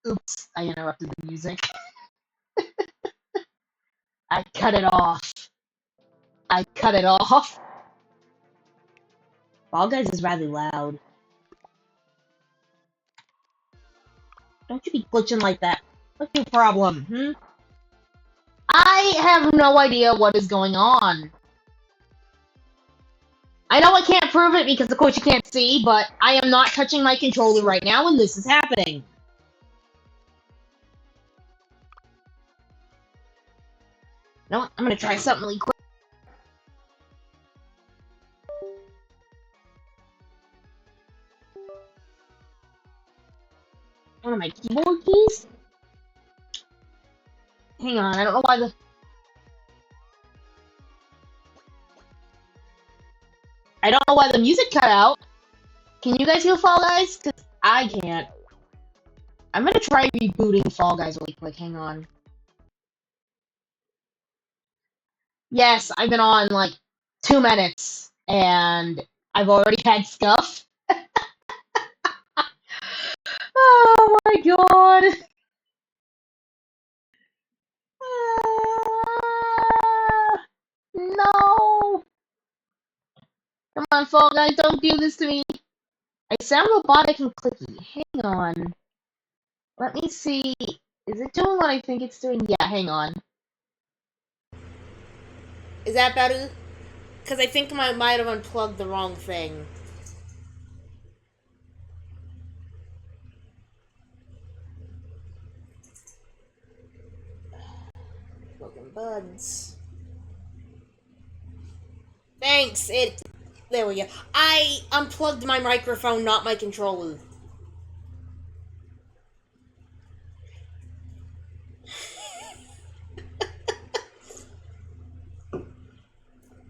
Oops, I interrupted the music. I cut it off. I cut it off. Fall Guys is rather loud. Don't you be glitching like that. What's your problem, hmm? I have no idea what is going on. I know I can't prove it because of course you can't see, but I am not touching my controller right now and this is happening. You know what? I'm gonna try something really quick. One of my keyboard keys? Hang on, I don't know why the... I don't know why the music cut out. Can you guys hear Fall Guys? Because I can't. I'm gonna try rebooting Fall Guys really quick, hang on. Yes, I've been on like 2 minutes, and I've already had scuff. Oh my god! No! Come on, Fall Guys, don't do this to me. I sound robotic and clicky. Hang on. Let me see. Is it doing what I think it's doing? Yeah, hang on. Is that better? Because I think I might have unplugged the wrong thing. Broken buds. Thanks, there we go. I unplugged my microphone, not my controller.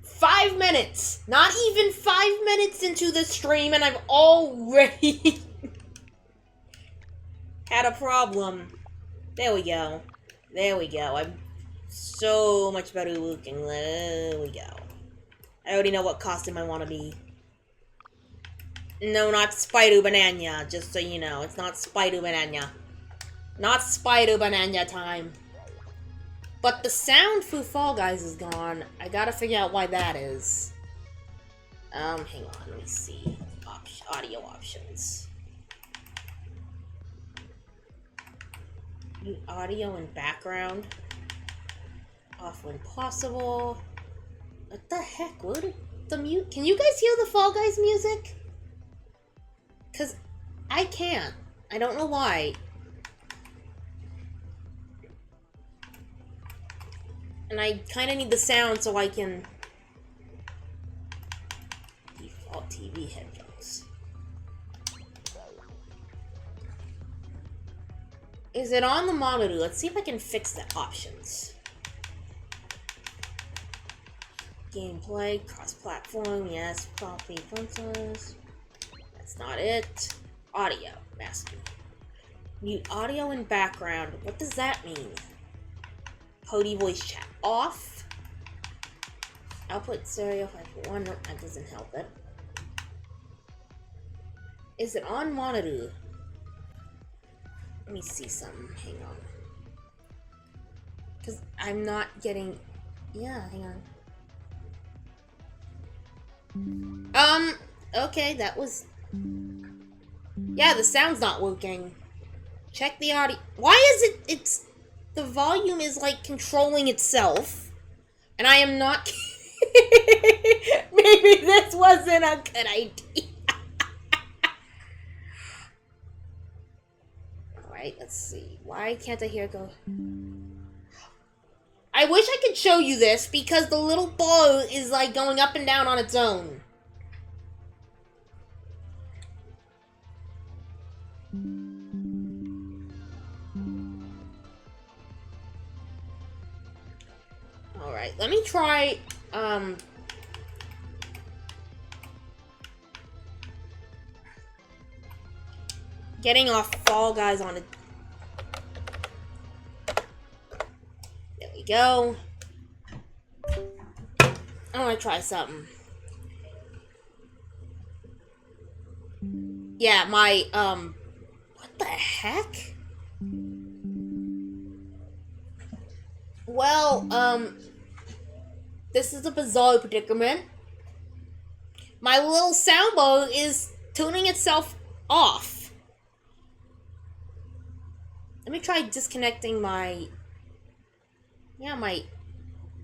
Five minutes! Not even 5 minutes into the stream and I've already had a problem. There we go. There we go. I'm so much better looking. There we go. I already know what costume I want to be. No, not Spider Banana, just so you know. It's not Spider Banana. Not Spider Banana time. But the sound for Fall Guys is gone. I gotta figure out why that is. Hang on, let me see. Audio options. Mute audio and background. Off when possible. What the heck? What the mute? Can you guys hear the Fall Guys music? Cause I can't. I don't know why. And I kind of need the sound so I can... Default TV headphones. Is it on the monitor? Let's see if I can fix the options. Gameplay, cross-platform, yes, property functions. That's not it. Audio, master. Mute audio and background. What does that mean? Pody voice chat off. Output stereo 5.1. Nope, that doesn't help it. Is it on monitor? Let me see something. Hang on. Because I'm not getting... Yeah, hang on. Okay, that was... Yeah, the sound's not working. Check the audio. Why is it's... The volume is, like, controlling itself. And I am not... Maybe this wasn't a good idea. Alright, let's see. Why can't I hear it go... I wish I could show you this, because the little ball is, like, going up and down on its own. Alright, let me try, getting off Fall Guys on it. There we go. I want to try something. Yeah, my, what the heck? Well, this is a bizarre predicament. My little soundbar is tuning itself off. Let me try disconnecting my... Yeah, my...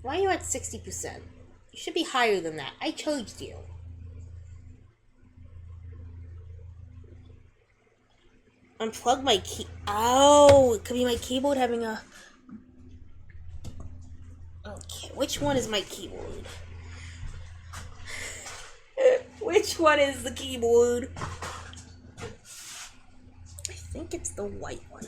Why are you at 60%? You should be higher than that. I charged you. Unplug my key... Oh, it could be my keyboard having a... Okay, which one is my keyboard? Which one is the keyboard? I think it's the white one.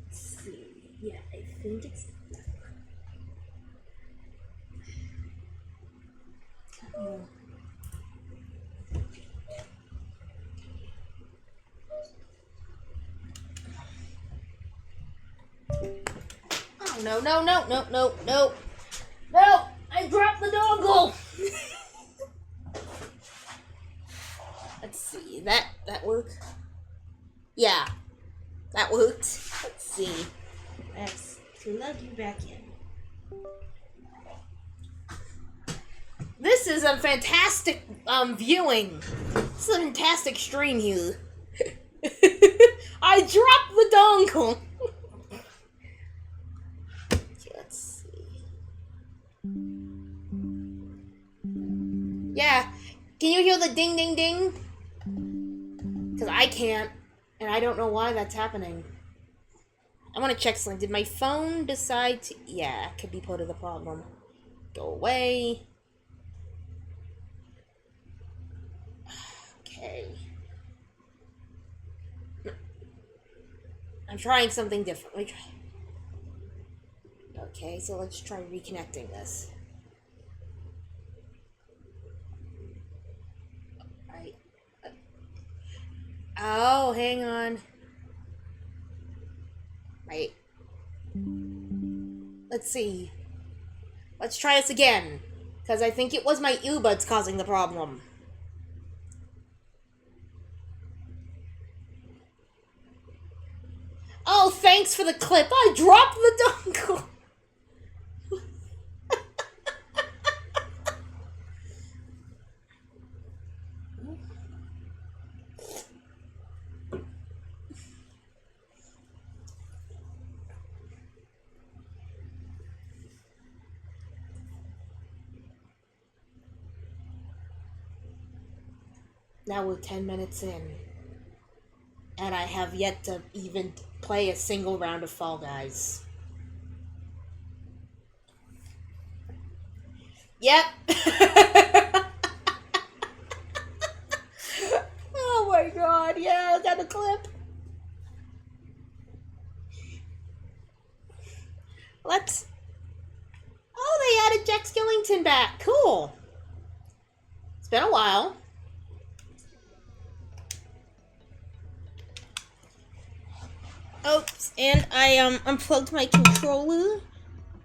Let's see. Yeah, I think it's that one. Oh, no, no, no, no, no, no. No! I dropped the dongle! Let's see. That worked? Yeah. That worked. Let's see. Let's plug you back in. This is a fantastic viewing. This is a fantastic stream here. I dropped the dongle. Okay, let's see. Yeah. Can you hear the ding ding ding? Because I can't. And I don't know why that's happening. I want to check something. Did my phone decide to... Yeah, it could be part of the problem. Go away. Okay. I'm trying something different. Let me try. Okay, so let's try reconnecting this. Alright. Oh, hang on. Right. Let's see. Let's try this again. Because I think it was my earbuds causing the problem. Oh, thanks for the clip. I dropped the dongle. Now we're 10 minutes in. And I have yet to even play a single round of Fall Guys. Yep. Oh my god, yeah, I got a clip. Let's... Oh, they added Jack Skellington back. Cool. It's been a while. Oops, and I unplugged my controller,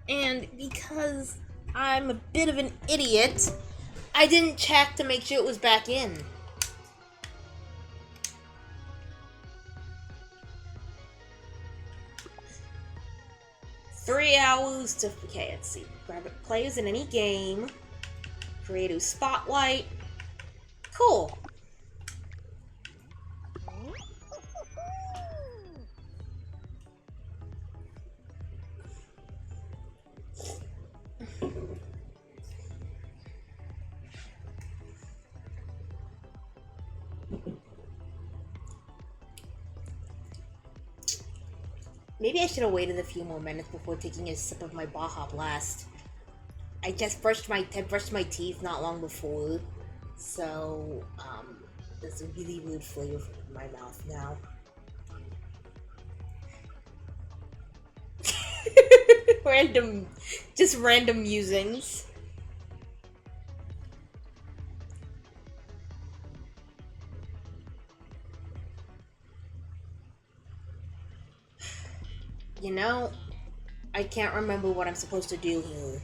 and because I'm a bit of an idiot, I didn't check to make sure it was back in. Three hours to... Okay, let's see. Grab it. Players in any game. Creative spotlight. Cool. Maybe I should have waited a few more minutes before taking a sip of my Baja Blast. I just brushed my teeth not long before, so there's a really weird flavor in my mouth now. Just random musings. You know, I can't remember what I'm supposed to do here.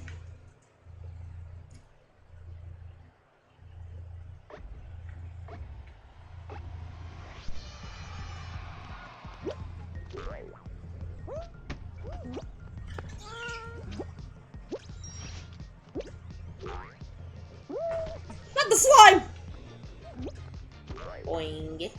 Not the slime! Boing.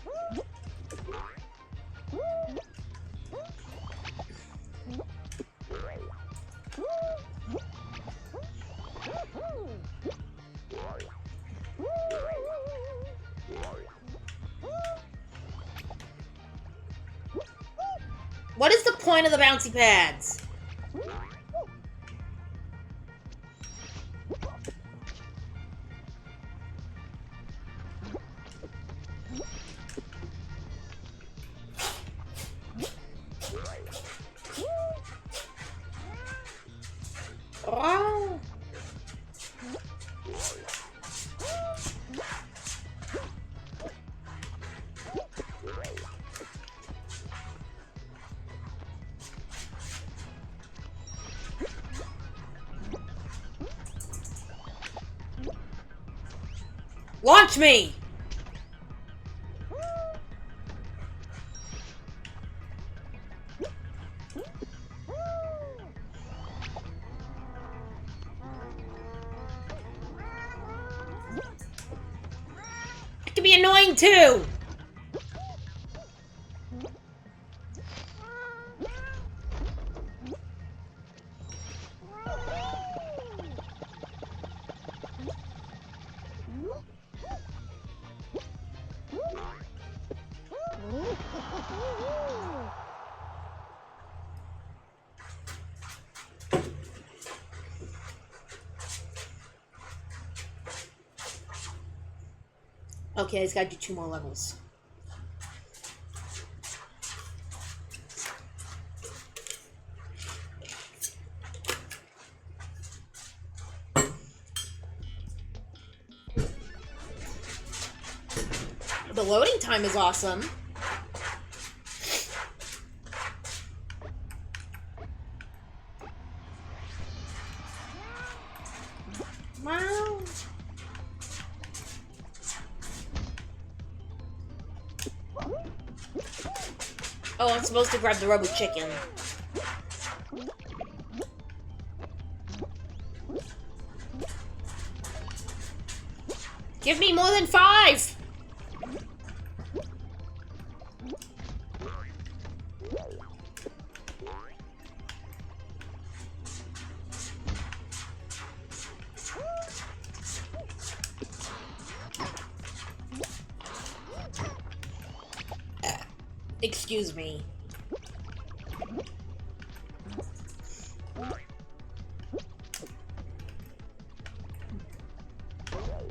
What is the point of the bouncy pads? Oh. Launch me! It can be annoying too! Okay, I just gotta do 2 more levels. The loading time is awesome. Wow. Oh, I'm supposed to grab the rubber chicken. Give me more than 5! Excuse me.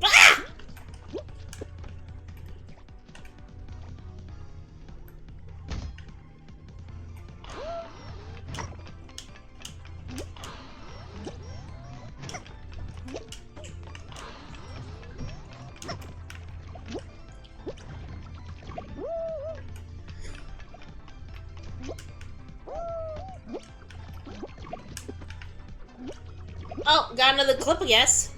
Ah! Oh, got another clip, I guess.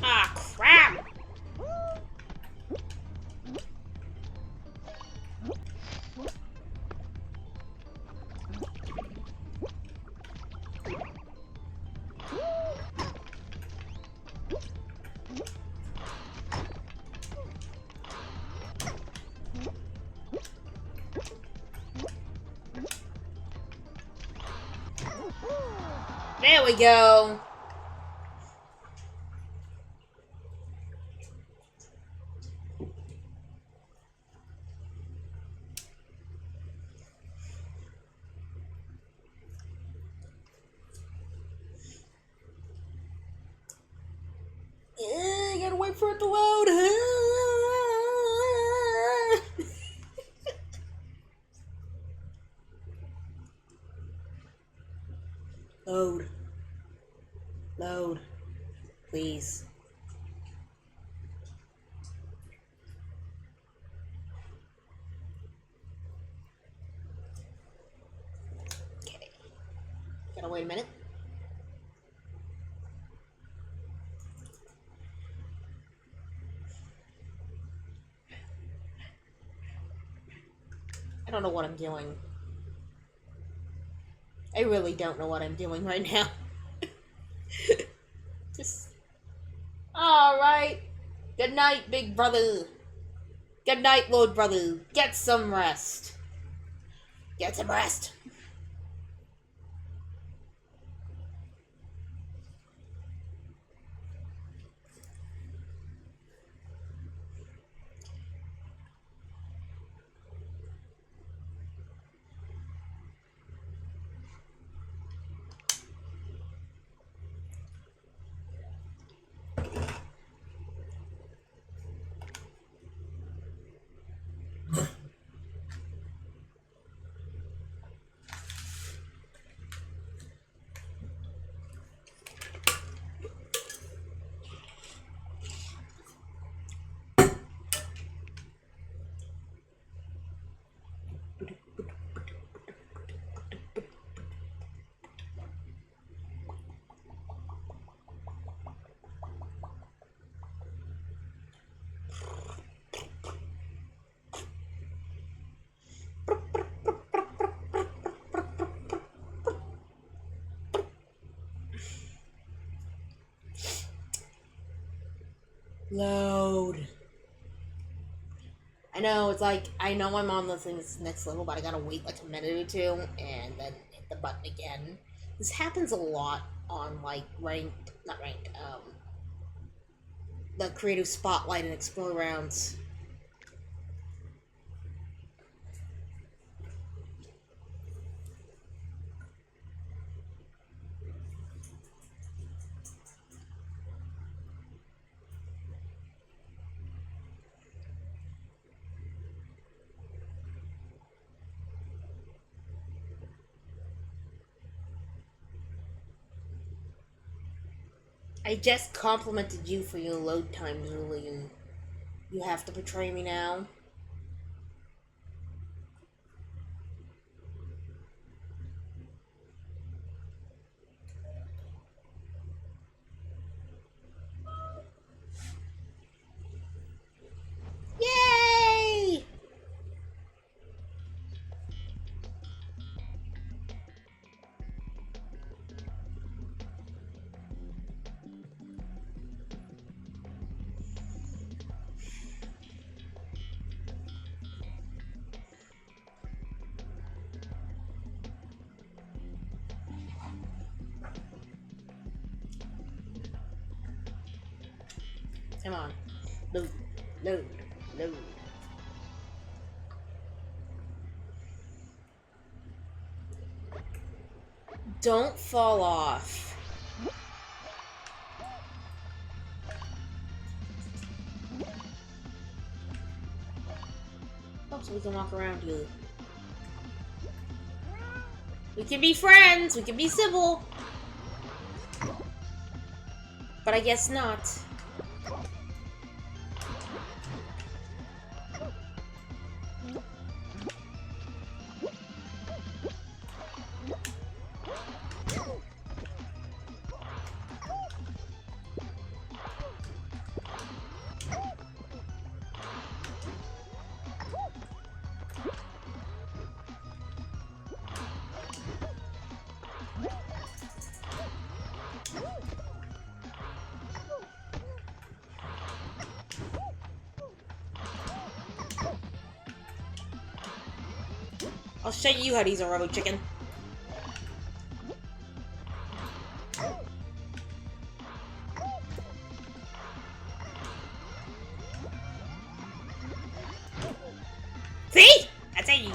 Ah, crap! There we go. I gotta wait for it to load. Load. Load. Please. Okay. Gotta wait a minute. I don't know what I'm doing. I really don't know what I'm doing right now. Just... Alright. Good night, big brother. Good night, Lord brother. Get some rest. Get some rest. Load. I know, it's like, I know I'm on this next level, but I gotta wait like a minute or two, and then hit the button again. This happens a lot on, like, not ranked, the creative spotlight and explore rounds. I just complimented you for your load times earlier. You have to betray me now. Yay! Come on. Load, load, load. Don't fall off. Oh, so we can walk around here. We can be friends, we can be civil. But I guess not. I'll show you how to use a robo chicken. See? That's it.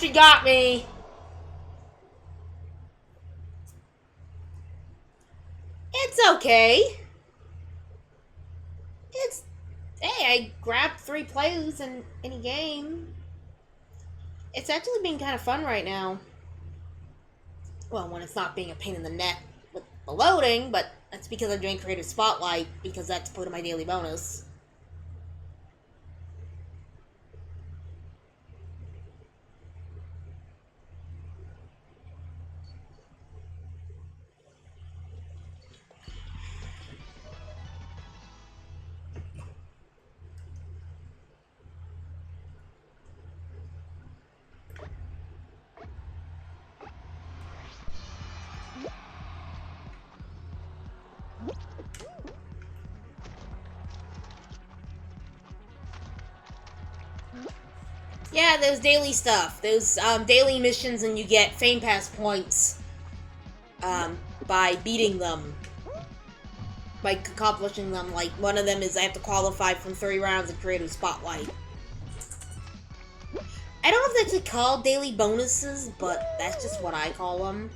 she got me. It's okay. It's... Hey, I grabbed 3 players in any game. It's actually been kind of fun right now. Well, when it's not being a pain in the neck with the loading, but that's because I'm doing Creative Spotlight, because that's part of my daily bonus. Yeah, those daily stuff. Those daily missions, and you get Fame Pass points by beating them. By accomplishing them. Like, one of them is I have to qualify from 3 rounds of Creative Spotlight. I don't know if that's called daily bonuses, but that's just what I call them.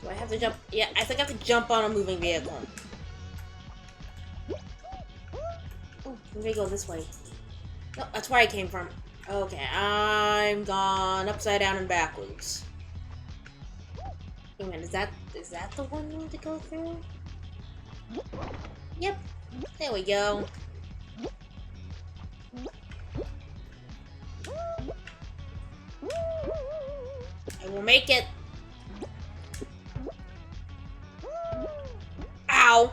Do I have to jump? Yeah, I think I have to jump on a moving vehicle. Oh, maybe go this way. No, that's where I came from. Okay, I'm gone upside down and backwards. Wait a minute, is that the one you need to go through? Yep. There we go. I will make it. Ow.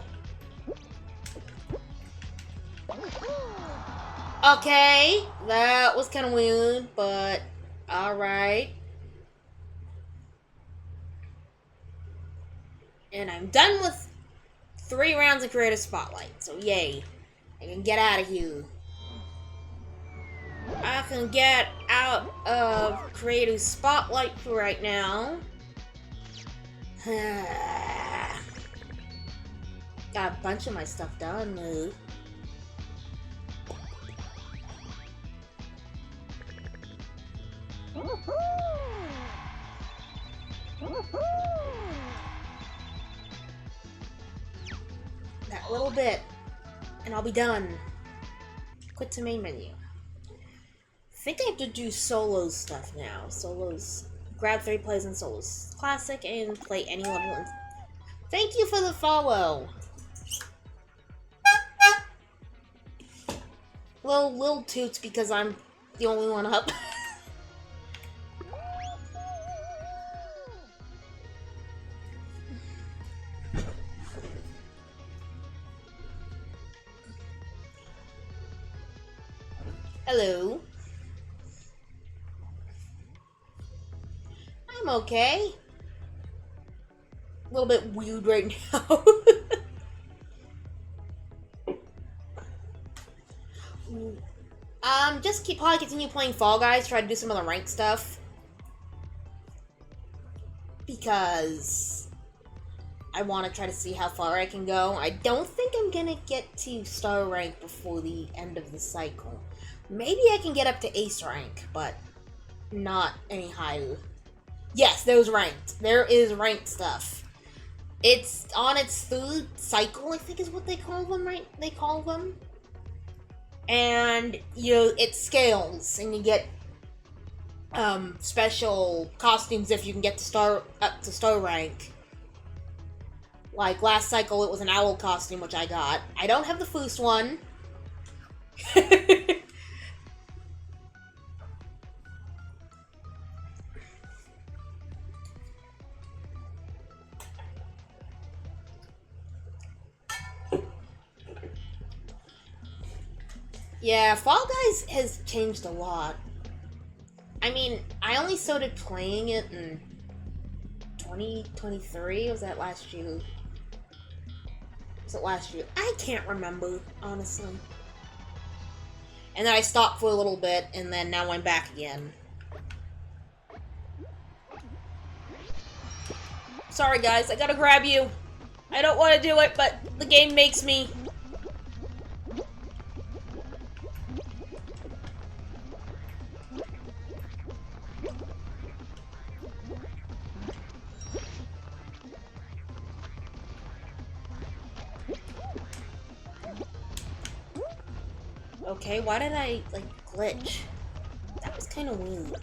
Okay, that was kind of weird, but alright. And I'm done with 3 rounds of Creative Spotlight, so yay. I can get out of here. I can get out of Creative Spotlight for right now. Got a bunch of my stuff done, though. That little bit, and I'll be done. Quit to main menu. I think I have to do solo stuff now. Solos. Grab 3 plays in solos. Classic and play any level. Thank you for the follow. Little toots because I'm the only one up. Hello. I'm okay. A little bit weird right now. Just probably continue playing Fall Guys, try to do some of the ranked stuff. Because I want to try to see how far I can go. I don't think I'm gonna get to star rank before the end of the cycle. Maybe I can get up to ace rank, but not any higher. Yes, there's ranked. There is ranked stuff. It's on its 3rd cycle, I think is what they call them, right? They call them. And, you know, it scales, and you get special costumes if you can get to up to star rank. Like, last cycle it was an owl costume, which I got. I don't have the first one. Yeah, Fall Guys has changed a lot. I mean, I only started playing it in 2023? Was that last year? Was it last year? I can't remember, honestly. And then I stopped for a little bit, and then now I'm back again. Sorry guys, I gotta grab you. I don't want to do it, but the game makes me. Okay, why did I, like, glitch? That was kind of weird.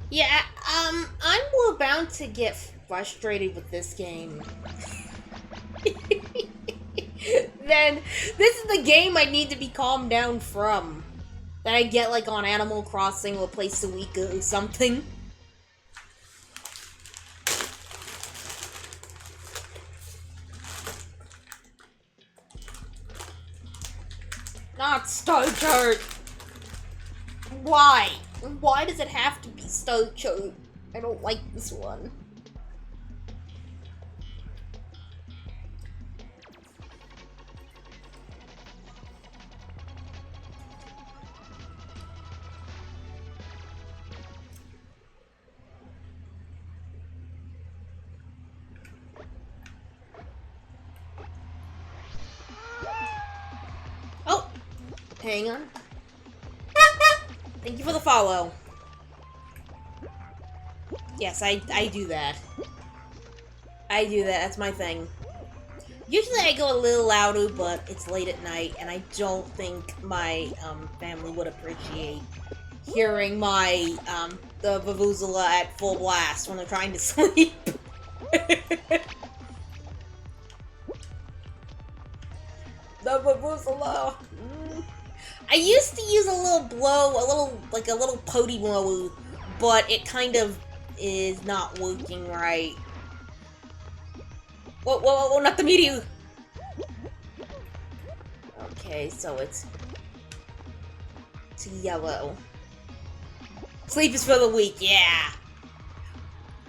Yeah, I'm more bound to get frustrated with this game. Then this is the game I need to be calmed down from. That I get like on Animal Crossing or play Suika or something. Not Star Chart! Why? Why does it have to be Star Chart? I don't like this one. Oh! Hang on. Thank you for the follow. Yes, I do that. I do that, that's my thing. Usually I go a little louder, but it's late at night, and I don't think my, family would appreciate hearing my, the Vuvuzela at full blast when they're trying to sleep. The Vuvuzela! I used to use a little pody blow, but it kind of is not working right. Whoa, not the meteor! Okay, so it's yellow. Sleep is for the weak, yeah!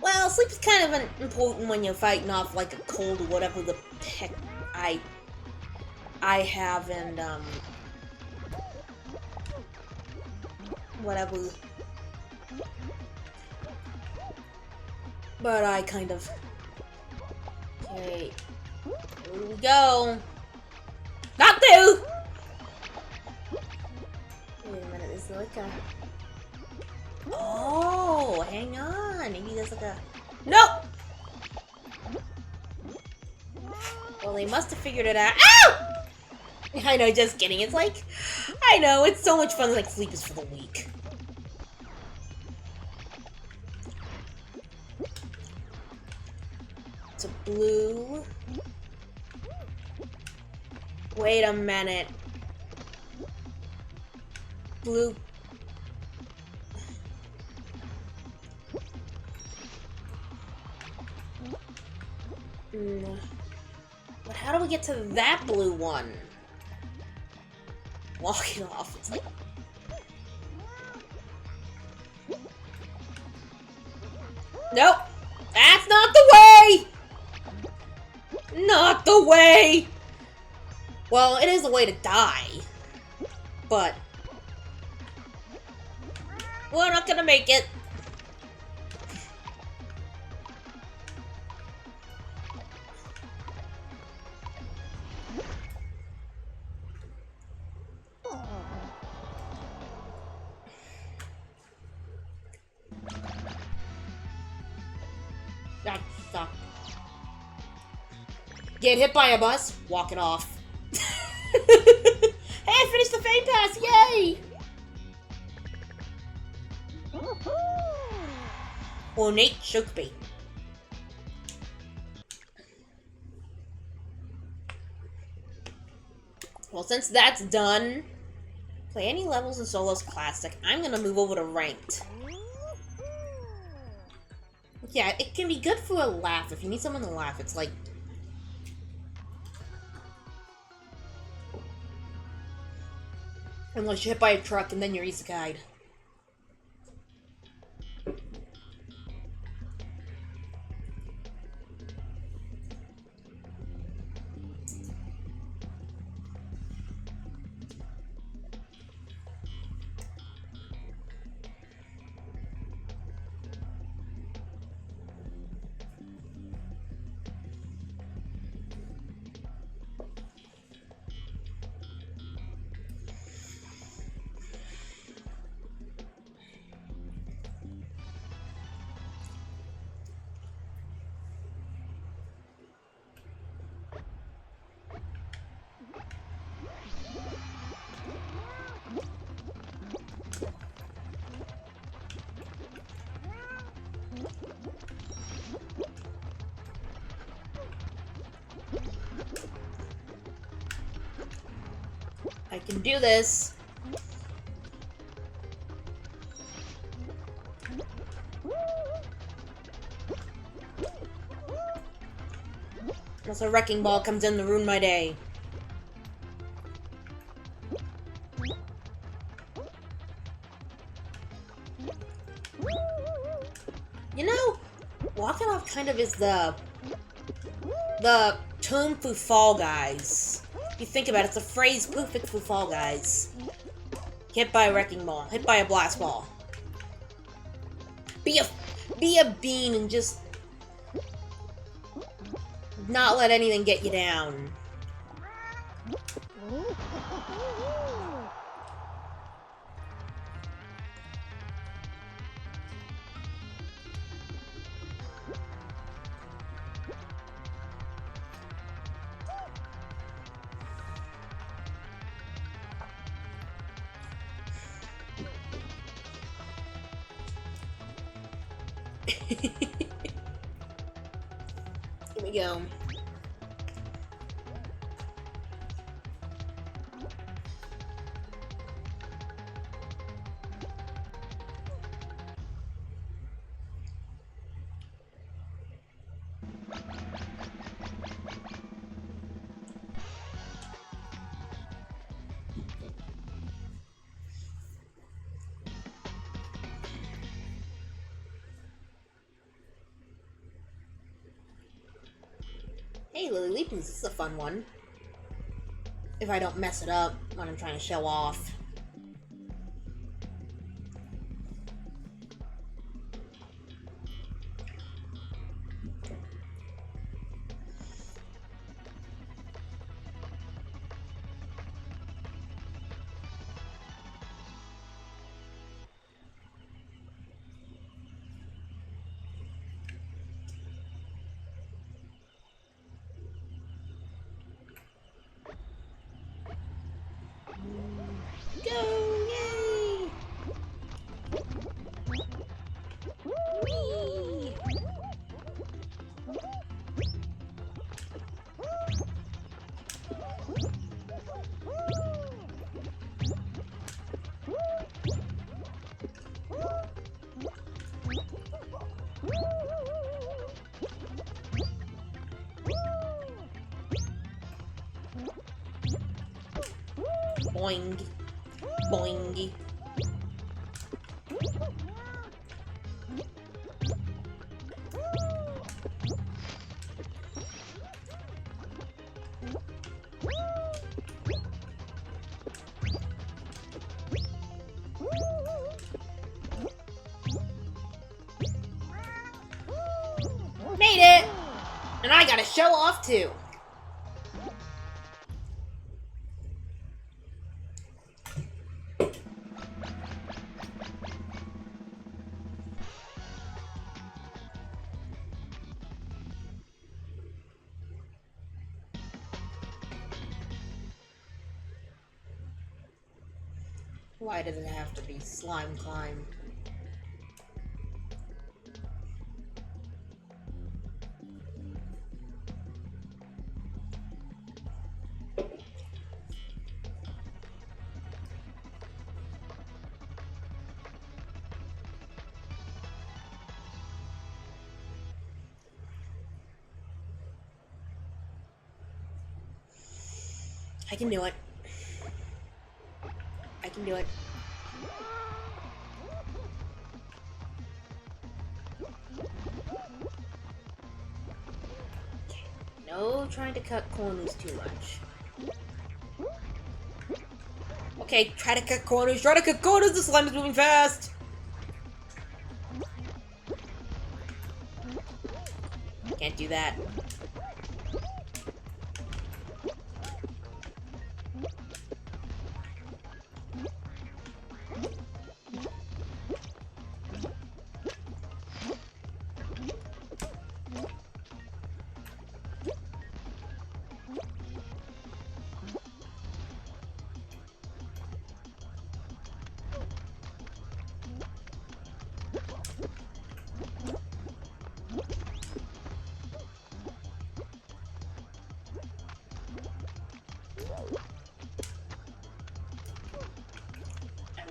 Well, sleep is kind of important when you're fighting off, like, a cold or whatever the heck I have, and, whatever. But I kind of... Okay. Here we go. Not two! Wait a minute, is there like a... Oh, hang on. Maybe there's like a... Nope! Well, they must have figured it out. Ow! I know, just kidding. It's like... I know, it's so much fun, like, sleep is for the weak. It's a blue. Wait a minute. Blue. But how do we get to that blue one? Walk it off. It's like... Nope! That's not the way! Not the way! Well, it is a way to die. But... we're not gonna make it. That sucked. Get hit by a bus, walk it off. Hey, I finished the Fame Pass, yay! Ornate Shookbait. Well, since that's done, Play any levels in Solos Classic. I'm gonna move over to Ranked. Yeah, it can be good for a laugh. If you need someone to laugh, it's like... Unless you're hit by a truck and then you're isekai'd. I can do this. Unless a wrecking ball comes in to ruin my day. You know, walking off kind of is the term for Fall Guys. If you think about it, it's a phrase perfect for Fall Guys. Hit by a wrecking ball, hit by a blast ball. Be a bean and just not let anything get you down. Here we go. Hey, Lily Leapers, this is a fun one. If I don't mess it up when I'm trying to show off. Boing. Boing. Made it! And I gotta show off too. Why does it have to be slime climb? I can do it. I can do it. Okay. No trying to cut corners too much. Okay, try to cut corners. Try to cut corners. The slime is moving fast. Can't do that.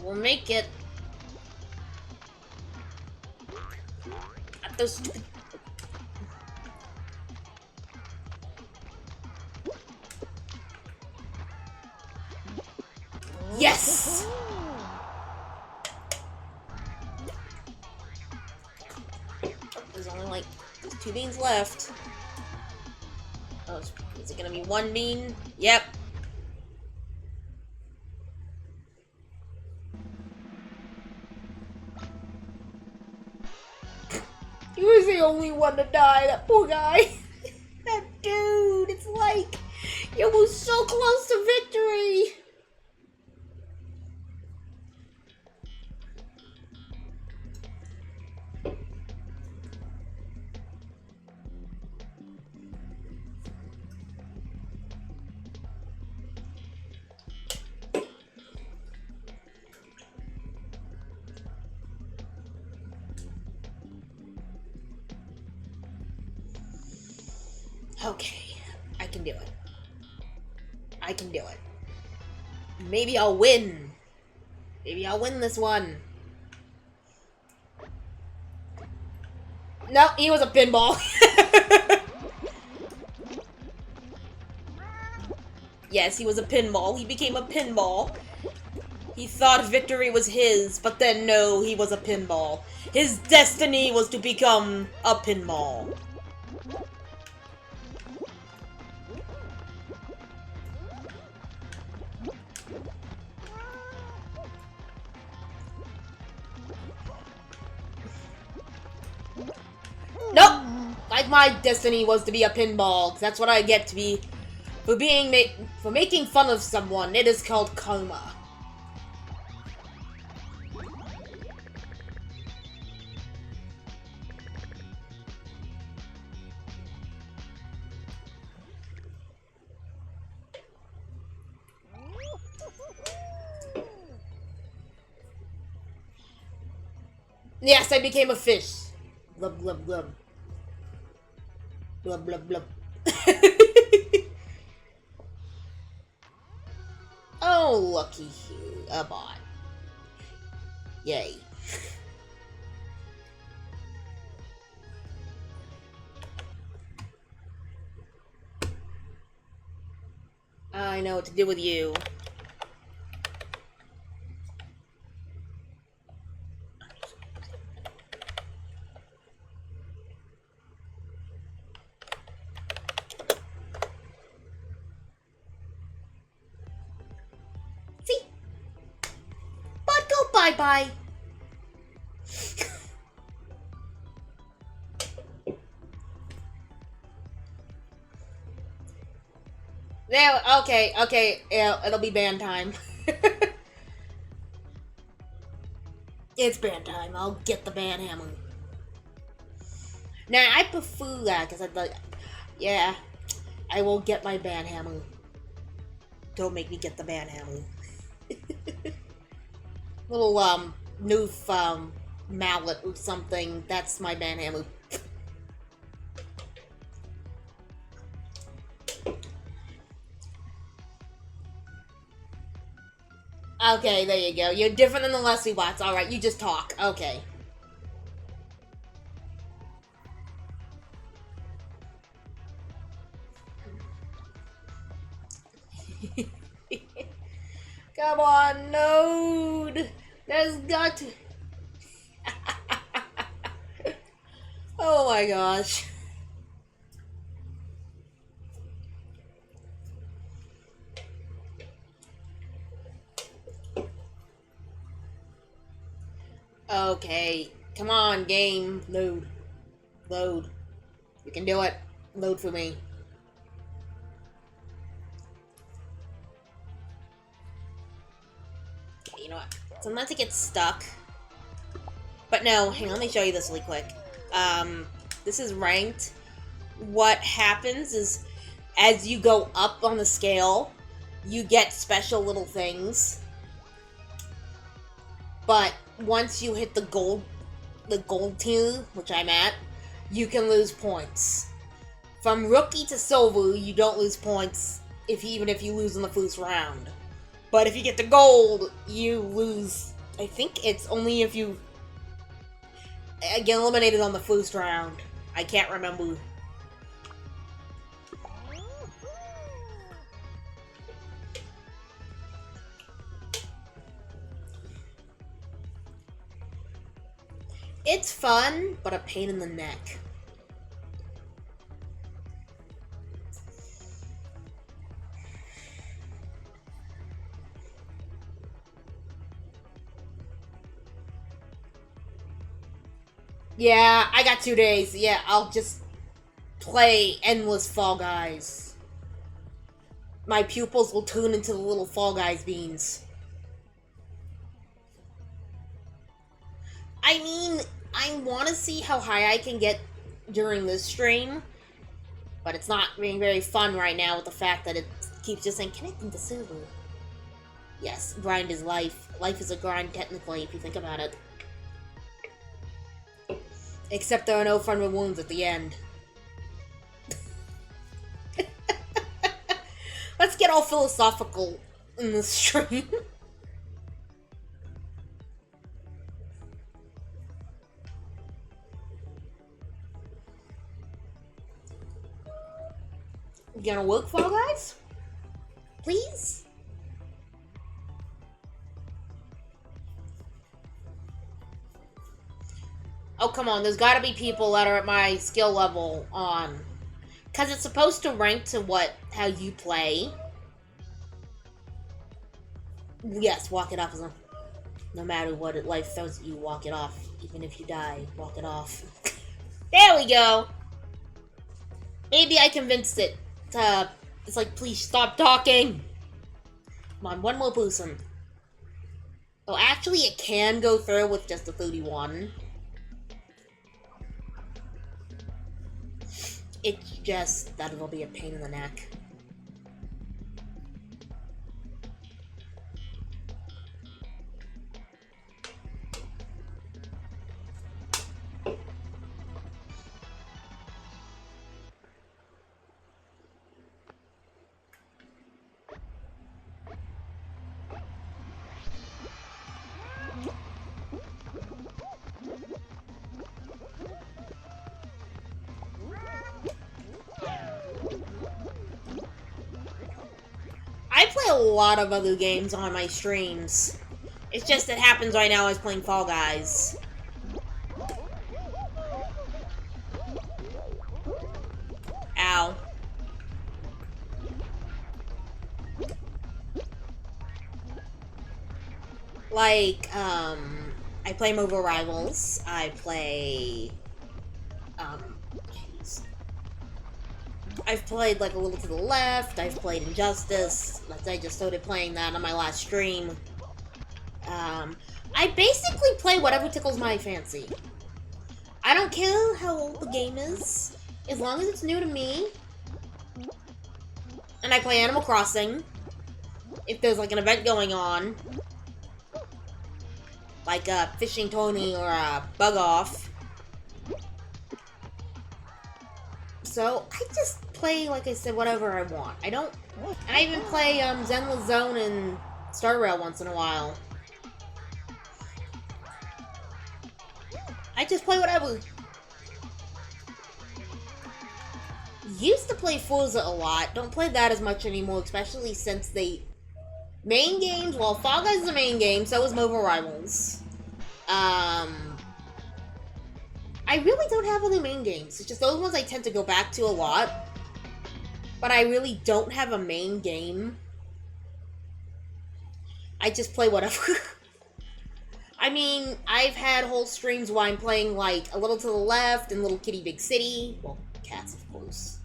We'll make it. At those stupid. Yes! There's only like 2 beans left. Oh, is it gonna be 1 bean? Yep. He was the only one to die, that poor guy. That dude, it's like, you were so close to victory. Okay, I can do it. I can do it. Maybe I'll win. Maybe I'll win this one. No, he was a pinball. Yes, he was a pinball. He became a pinball. He thought victory was his, but then no, he was a pinball. His destiny was to become a pinball. Nope! Like my destiny was to be a pinball, 'cause that's what I get to be for making fun of someone. It is called karma. Yes, I became a fish. Blub blub blub. Blub blub blub. Oh, lucky you. A bot. Yay. I know what to do with you. See? Bot, go bye-bye. There, okay, yeah, it'll be ban time. It's ban time, I'll get the ban hammer. Nah, I prefer that, because I'd like, yeah, I will get my ban hammer. Don't make me get the ban hammer. Little, noof, mallet or something, that's my ban hammer. Okay, there you go. You're different than the Leslie bots. Alright, you just talk. Okay. Come on, Node! There's got to... Oh my gosh. Okay, come on, game. Load. Load. You can do it. Load for me. Okay, you know what? Sometimes it gets stuck. But no, hang on, let me show you this really quick. This is ranked. What happens is, as you go up on the scale, you get special little things. But once you hit the gold tier, which I'm at, you can lose points. From rookie to silver, you don't lose points even if you lose in the first round. But if you get to gold, you lose. I think it's only if you get eliminated on the first round. I can't remember. It's fun, but a pain in the neck. Yeah, I got 2 days. Yeah, I'll just play endless Fall Guys. My pupils will turn into the little Fall Guys beans. I mean, I want to see how high I can get during this stream, but it's not being very fun right now with the fact that it keeps just saying, connecting to server. Yes, grind is life. Life is a grind, technically, if you think about it. Except there are no fun rewards at the end. Let's get all philosophical in this stream. You gonna work, Fall Guys? Please? Oh, come on. There's gotta be people that are at my skill level on. Because it's supposed to rank to how you play. Yes, walk it off. No matter what life throws at you, walk it off. Even if you die, walk it off. There we go! Maybe I convinced it to... It's like, please stop talking! Come on, one more person. Oh, actually, it can go through with just a 31. It's just that it'll be a pain in the neck. I play a lot of other games on my streams. It's just it happens right now I was playing Fall Guys. Ow. Like, I play Mobile Rivals. I play, jeez. I've played, like, A Little to the Left. I've played Injustice. Like, I just started playing that on my last stream. I basically play whatever tickles my fancy. I don't care how old the game is, as long as it's new to me. And I play Animal Crossing. If there's, like, an event going on. Like a fishing tourney or a bug off. So, I just play, like I said, whatever I want. I don't... And I even play, Zenless Zone and Star Rail once in a while. I just play whatever. Used to play Forza a lot. Don't play that as much anymore, especially since they... Main games, well, Fall Guys is the main game, so is Mobile Rivals. I really don't have any main games. It's just those ones I tend to go back to a lot. But I really don't have a main game. I just play whatever. I mean, I've had whole streams where I'm playing, like, A Little to the Left and Little Kitty Big City. Well, cats, of course.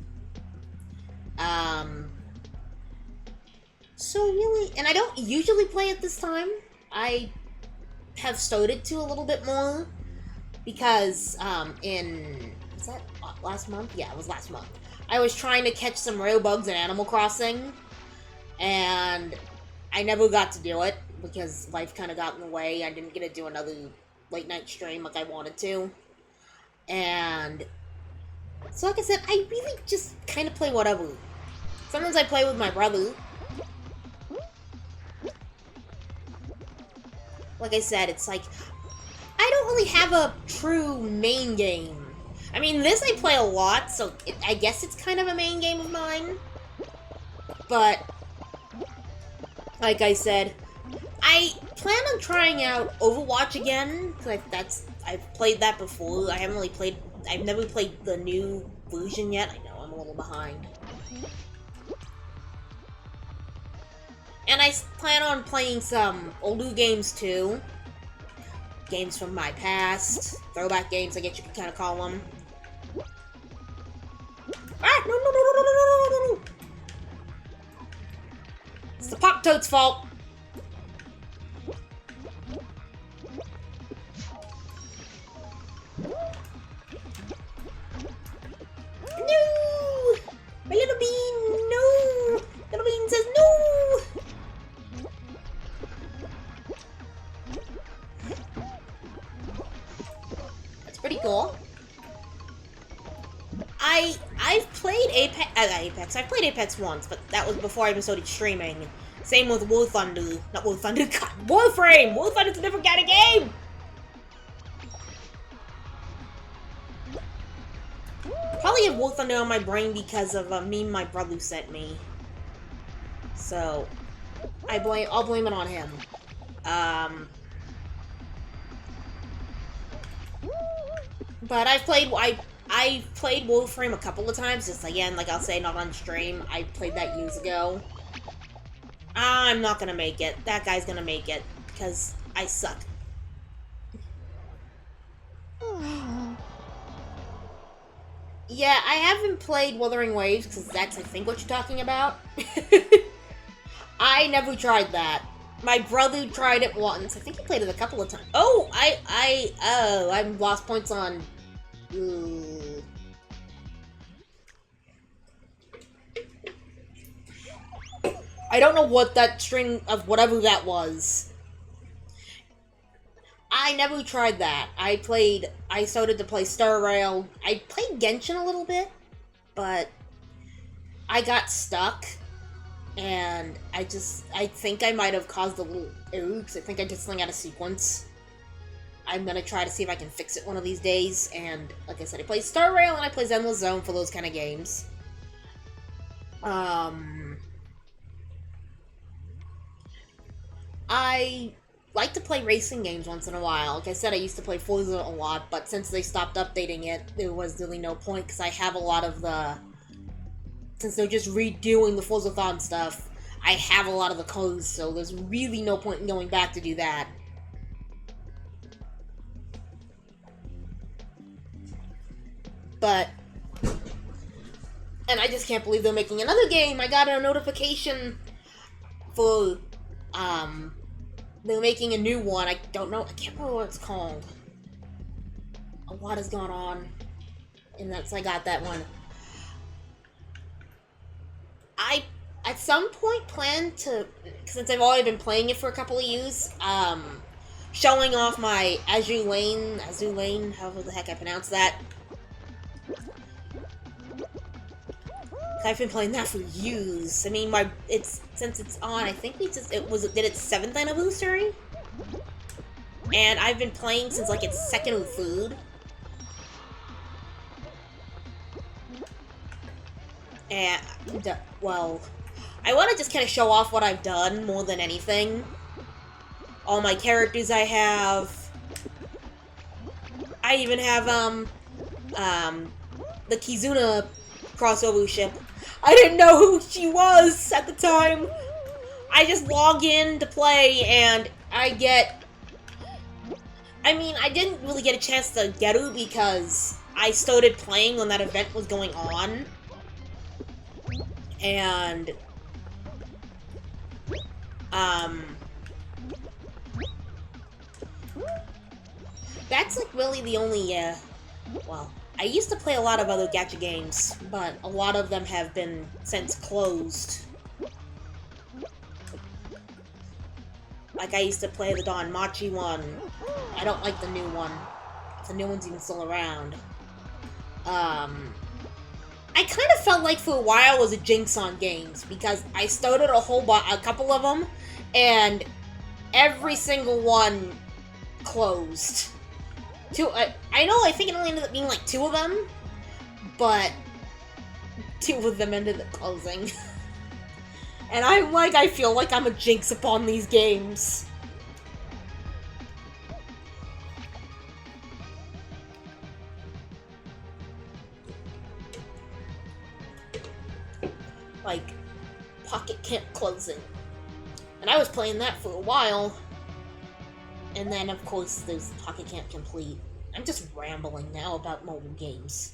So really, and I don't usually play at this time. I have started to a little bit more. Because, was that last month? Yeah, it was last month. I was trying to catch some rare bugs in Animal Crossing. And I never got to do it. Because life kind of got in the way. I didn't get to do another late night stream like I wanted to. And so like I said, I really just kind of play whatever. Sometimes I play with my brother. Like I said, it's like, I don't really have a true main game. I mean, this I play a lot, so I guess it's kind of a main game of mine. But, like I said, I plan on trying out Overwatch again, because I've played that before. I've never played the new version yet. I know, I'm a little behind. And I plan on playing some older games too. Games from my past. Throwback games, I guess you could kind of call them. Ah! No! It's the Pop-Toad's fault! No! My little bean! No! Little bean says no! That's pretty cool. I've played Apex. I've played Apex once, but that was before I even started streaming. Same with War Thunder. Not War Thunder, God, Warframe! War Thunder's a different kind of game! Probably have War Thunder on my brain because of a meme my brother sent me. So, I'll blame it on him. But I've played Warframe a couple of times, just again, like I'll say, not on stream. I played that years ago. I'm not gonna make it. That guy's gonna make it, because I suck. Yeah, I haven't played Wuthering Waves, because that's, I think, what you're talking about. I never tried that. My brother tried it once. I think he played it a couple of times. Oh, I've lost points on... I don't know what that string of whatever that was. I never tried that. I started to play Star Rail. I played Genshin a little bit, but I got stuck, and I think I might have caused a little error, because I think I just sling out a sequence. I'm gonna try to see if I can fix it one of these days, and like I said, I play Star Rail and I play Endless Zone for those kind of games. I like to play racing games once in a while. Like I said, I used to play Forza a lot, but since they stopped updating it, there was really no point, because I have a lot of the... Since they're just redoing the Forza-thon stuff, I have a lot of the codes, so there's really no point in going back to do that. But... And I just can't believe they're making another game! I got a notification for, they're making a new one. I don't know. I can't remember what it's called. A lot has gone on. And I got that one. I, at some point, plan to... Since I've already been playing it for a couple of years, showing off my Azure Lane, however the heck I pronounce that. I've been playing that for years. I mean, since it's on, I think did its 7th anniversary? And I've been playing since, like, its 2nd or 3rd. And, well, I want to just kind of show off what I've done more than anything. All my characters I have. I even have, the Kizuna crossover ship. I didn't know who she was at the time. I just log in to play and I get... I mean, I didn't really get a chance to get her because I started playing when that event was going on. And... that's like really the only, well, I used to play a lot of other gacha games, but a lot of them have been since closed. Like, I used to play the Don Machi one. I don't like the new one. If the new one's even still around. I kind of felt like for a while I was a jinx on games, because I started a couple of them, and every single one closed. I know, I think it only ended up being like 2 of them, but 2 of them ended up closing. And I feel like I'm a jinx upon these games. Like, Pocket Camp closing. And I was playing that for a while. And then, of course, there's Pocket Camp Complete. I'm just rambling now about mobile games.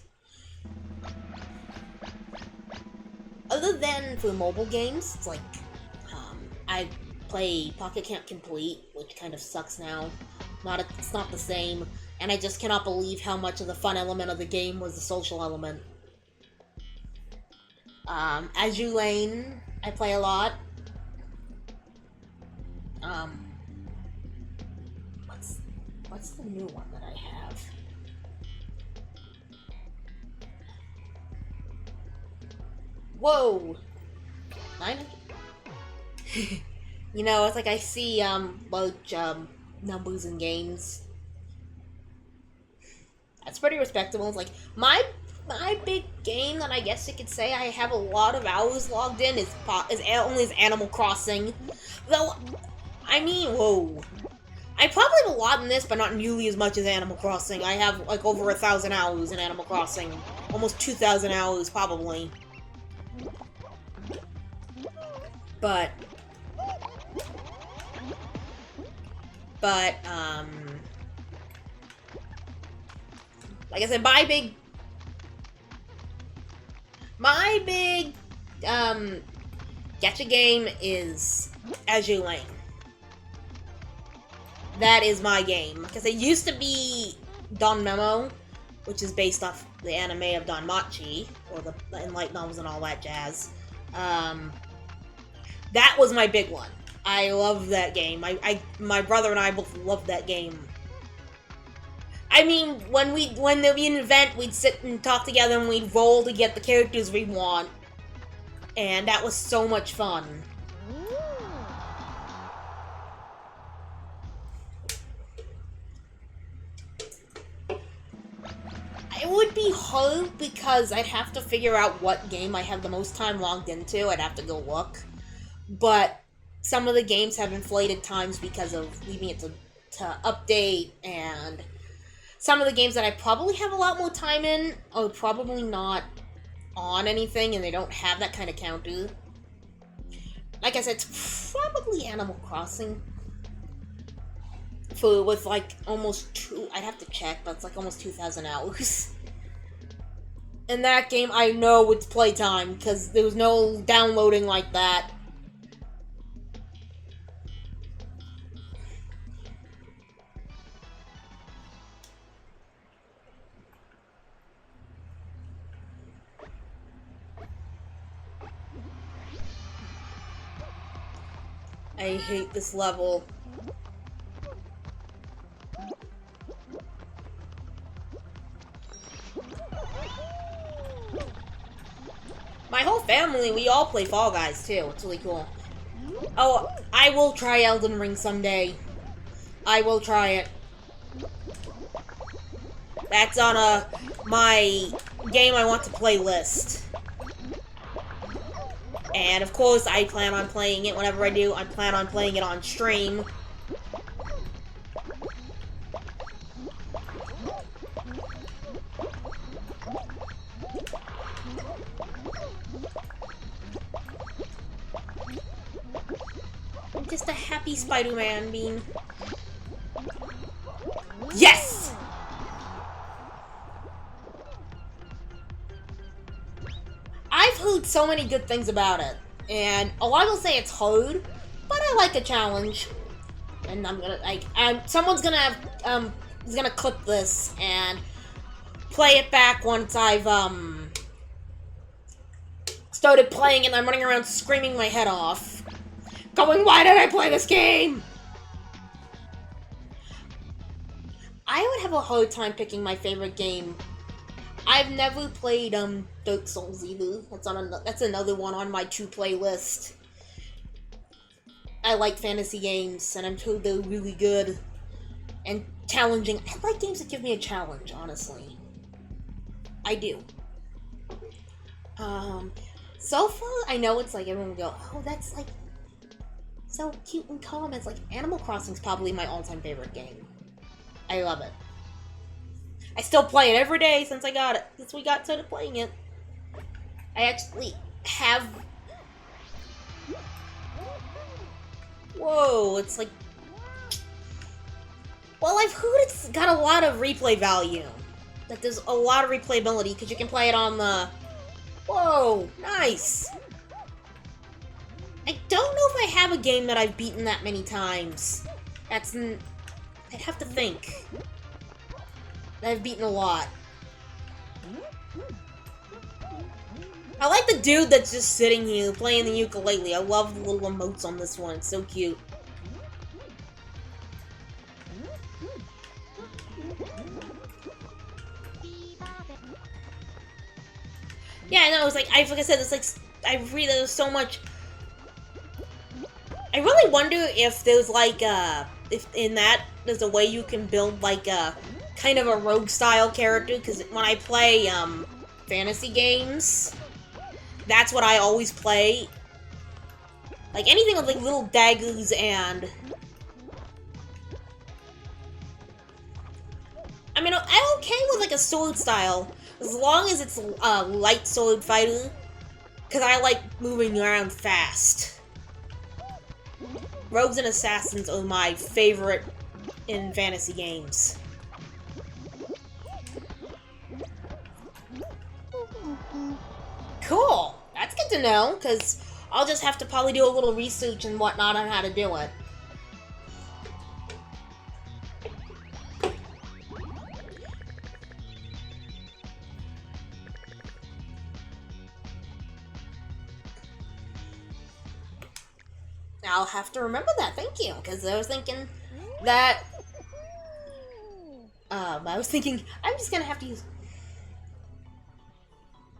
Other than for mobile games, it's like, I play Pocket Camp Complete, which kind of sucks now. It's not the same, and I just cannot believe how much of the fun element of the game was the social element. Azure Lane, I play a lot. What's the new one that I have? Whoa! 900? You know, it's like I see, large, numbers in games. That's pretty respectable. It's like, my big game that I guess you could say I have a lot of hours logged in is Animal Crossing. Though, I mean, whoa. I probably have a lot in this, but not nearly as much as Animal Crossing. I have, like, over 1,000 hours in Animal Crossing. Almost 2,000 hours, probably. But, like I said, my big, gacha game is Azure Lane. That is my game. Because it used to be Don Memo, which is based off the anime of Don Machi, or the light novels and all that jazz. That was my big one. I love that game. My brother and I both loved that game. I mean, when there'd be an event, we'd sit and talk together and we'd roll to get the characters we want. And that was so much fun. It would be hard because I'd have to figure out what game I have the most time logged into. I'd have to go look. But some of the games have inflated times because of leaving it to update, and some of the games that I probably have a lot more time in are probably not on anything, and they don't have that kind of counter. Like I said, it's probably Animal Crossing. With like almost I'd have to check, but it's like almost 2,000 hours. In that game, I know it's playtime, because there was no downloading like that. I hate this level. My whole family, we all play Fall Guys, too. It's really cool. Oh, I will try Elden Ring someday. I will try it. That's on my game I want to play list. And of course, I plan on playing it whenever I do. I plan on playing it on stream. I'm just a happy Spider-Man being... Yes! I've heard so many good things about it, and a lot will say it's hard, but I like a challenge. And I'm gonna someone's gonna have is gonna clip this and play it back once I've started playing it and I'm running around screaming my head off, going, "Why did I play this game?" I would have a hard time picking my favorite game. I've never played Dark Souls either. That's another one on my to-play list. I like fantasy games, and I'm told they're really good and challenging. I like games that give me a challenge, honestly. I do. So far, I know it's like everyone will go, "Oh, that's like so cute and calm." It's like Animal Crossing's probably my all-time favorite game. I love it. I still play it every day since we got started playing it. I actually have... Whoa, it's like... Well, I've heard it's got a lot of replay value. That there's a lot of replayability, because you can play it on the... Whoa, nice! I don't know if I have a game that I've beaten that many times. I'd have to think. I've beaten a lot. I like the dude that's just sitting here playing the ukulele. I love the little emotes on this one. It's so cute. Yeah, I know. It's like I said, it's like there's so much. I really wonder if there's like if in that there's a way you can build like a kind of a rogue style character, because when I play fantasy games, that's what I always play. Like anything with like little daggers and... I mean, I'm okay with like a sword style, as long as it's a light sword fighter, because I like moving around fast. Rogues and assassins are my favorite in fantasy games. Cool! That's good to know, because I'll just have to probably do a little research and whatnot on how to do it. I'll have to remember that, thank you, because I was thinking that... I was thinking, I'm just gonna have to use...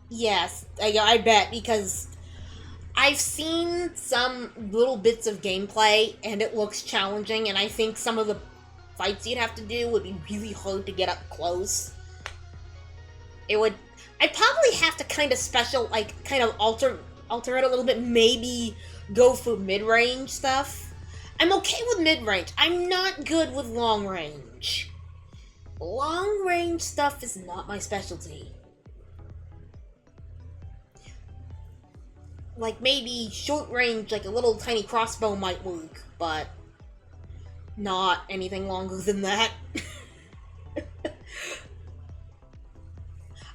Yes, I bet, because I've seen some little bits of gameplay, and it looks challenging, and I think some of the fights you'd have to do would be really hard to get up close. I'd probably have to kind of alter it a little bit, maybe go for mid-range stuff. I'm okay with mid-range. I'm not good with long-range. Long-range stuff is not my specialty. Like, maybe short-range, like a little tiny crossbow might work, but not anything longer than that.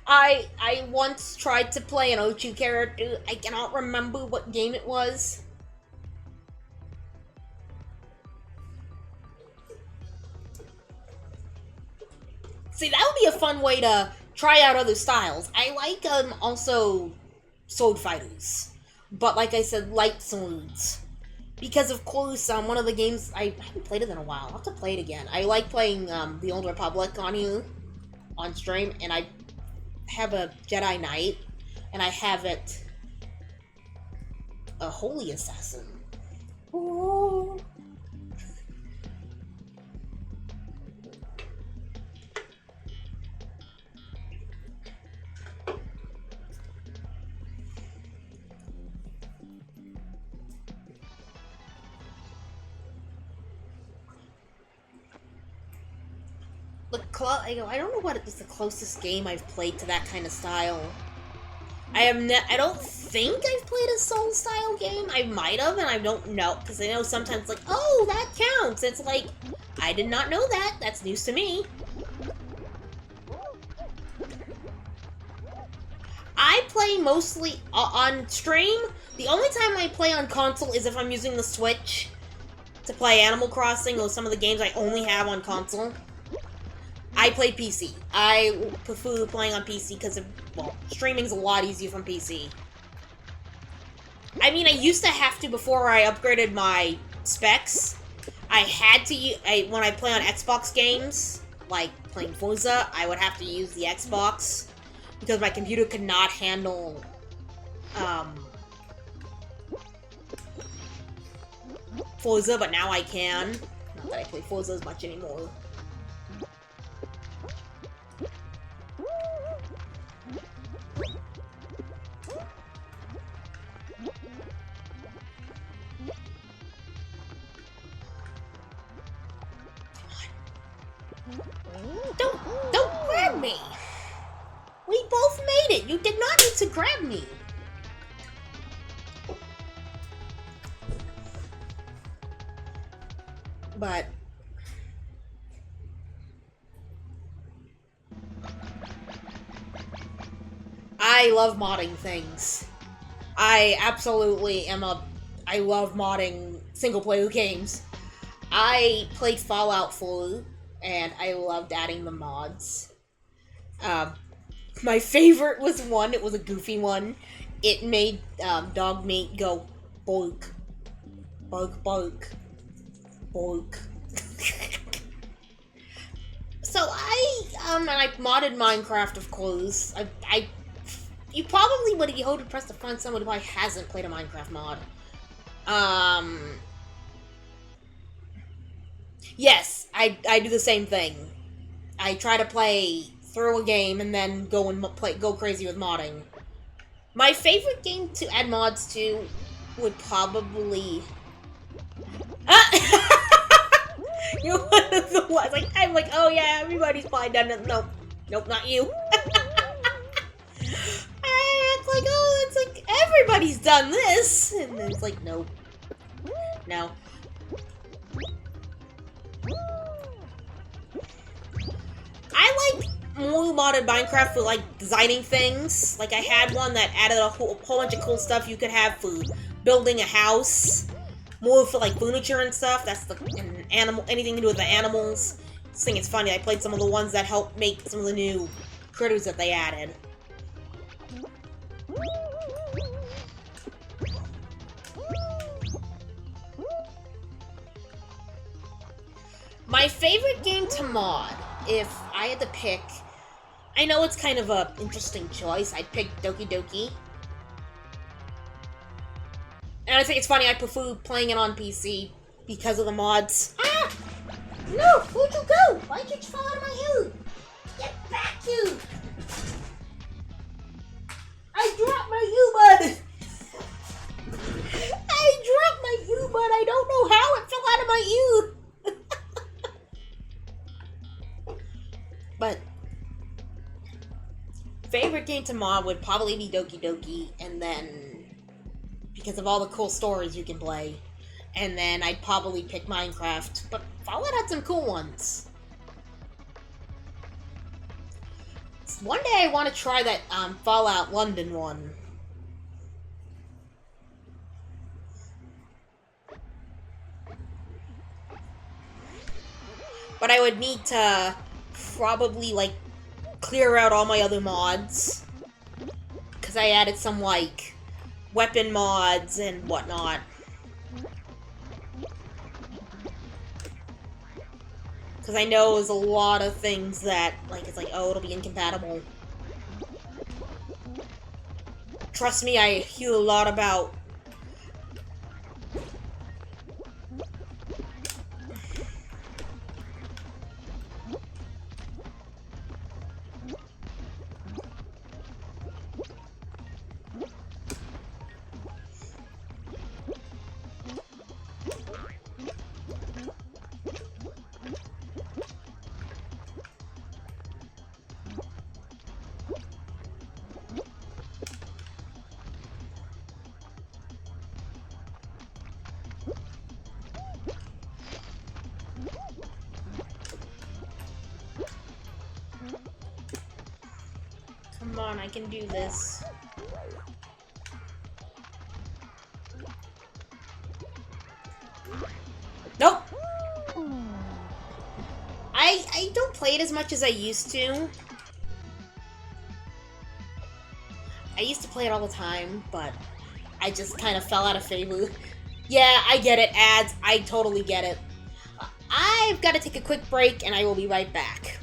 I once tried to play an Ochu character. I cannot remember what game it was. See, that would be a fun way to try out other styles. I like, also sword fighters. But like I said, light swords. Because of course, one of the games, I haven't played it in a while. I'll have to play it again. I like playing, The Old Republic on here, on stream, and I have a Jedi Knight, and I have it a Holy Assassin. Ooh. I don't know what is the closest game I've played to that kind of style. I don't think I've played a Soul-style game. I might have, and I don't know, because I know sometimes, like, oh, that counts. It's like, I did not know that. That's news to me. I play mostly on stream. The only time I play on console is if I'm using the Switch to play Animal Crossing or some of the games I only have on console. I play PC. I prefer playing on PC because, well, streaming's a lot easier from PC. I mean, I used to have to before I upgraded my specs. I had to, when I play on Xbox games, like playing Forza, I would have to use the Xbox because my computer could not handle, Forza, but now I can. Not that I play Forza as much anymore. Don't grab me! We both made it! You did not need to grab me! But... I love modding things. I absolutely am I love modding single-player games. I played Fallout 4, and I loved adding the mods. My favorite was one, it was a goofy one. It made dog meat go bark. Bark, bark. Bark. So and I modded Minecraft, of course. You probably would be hard-pressed to find someone who probably hasn't played a Minecraft mod. Yes, I do the same thing. I try to play through a game and then go crazy with modding. My favorite game to add mods to would probably... You're one of the ones, I'm like, oh yeah, everybody's probably done it. Nope, not you. It's like, oh, it's like, everybody's done this! And then it's like, nope. No. I like more modded Minecraft for, like, designing things. Like, I had one that added a whole bunch of cool stuff you could have for building a house. More for, like, furniture and stuff. That's the anything to do with the animals. I just think it's funny. I played some of the ones that helped make some of the new critters that they added. My favorite game to mod, if I had to pick, I know it's kind of an interesting choice. I'd pick Doki Doki. And I think it's funny, I prefer playing it on PC because of the mods. Ah! No! Where'd you go? Why'd you fall out of my hood? Get back, you! I dropped my U-Bud! I dropped my U-Bud! I don't know how it fell out of my U! But favorite game to mod would probably be Doki Doki, and then because of all the cool stories you can play, and then I'd probably pick Minecraft. But Fallout had some cool ones. One day I want to try that Fallout London one. But I would need to probably, like, clear out all my other mods. Because I added some, like, weapon mods and whatnot. Because I know there's a lot of things that, like, it's like, oh, it'll be incompatible. Trust me, I hear a lot about... on, I can do this. Nope! I don't play it as much as I used to. I used to play it all the time, but I just kind of fell out of favor. Yeah, I get it, ads. I totally get it. I've got to take a quick break, and I will be right back.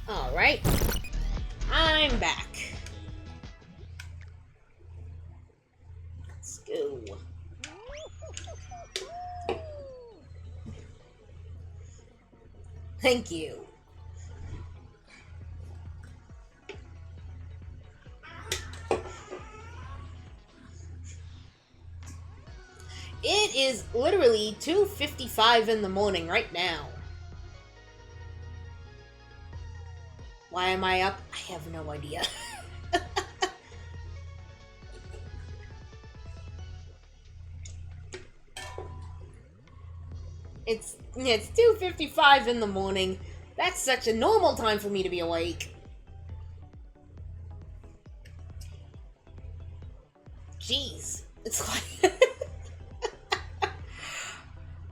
Alright. I'm back. Let's go. Thank you. It is literally 2:55 in the morning right now. Why am I up? I have no idea. It's 2:55 in the morning. That's such a normal time for me to be awake. Jeez. It's like...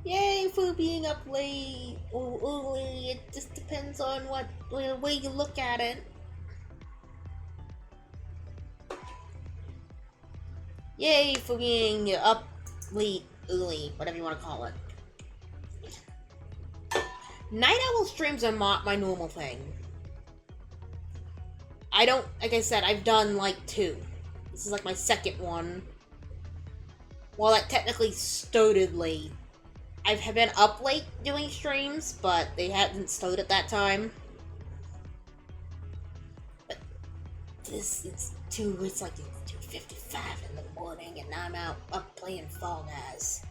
Yay for being up late or early. It just depends on what way you look at it. Yay for being up late, early, whatever you want to call it. Night Owl streams are not my normal thing. I don't, like I said, I've done like 2. This is like my second one. Well, that technically started late. I've been up late doing streams, but they hadn't started at that time. But this, it's like 2:55 in the morning, and I'm up playing Fall Guys.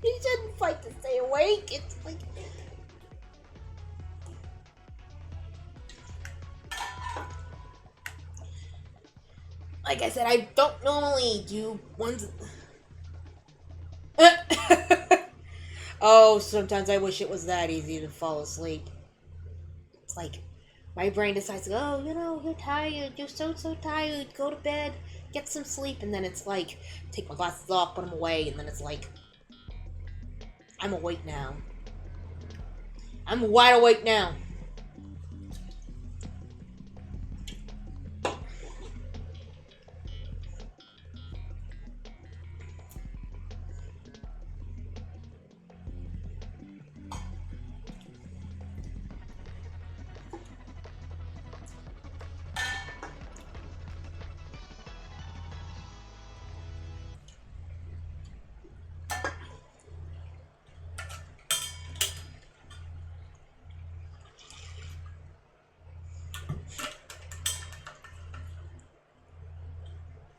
You shouldn't fight to stay awake. It's like... Like I said, I don't normally do ones... Oh, sometimes I wish it was that easy to fall asleep. It's like, my brain decides, oh, you're tired, you're so tired, go to bed, get some sleep, and then it's like, take my glasses off, put them away, and then it's like, I'm awake now. I'm wide awake now.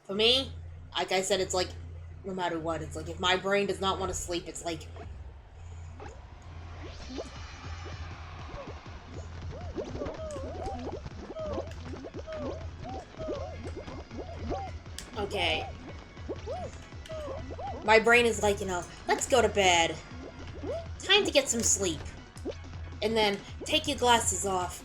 For me, like I said, it's like, no matter what, it's like, if my brain does not want to sleep, it's like... Okay. My brain is like, let's go to bed. Time to get some sleep. And then, take your glasses off.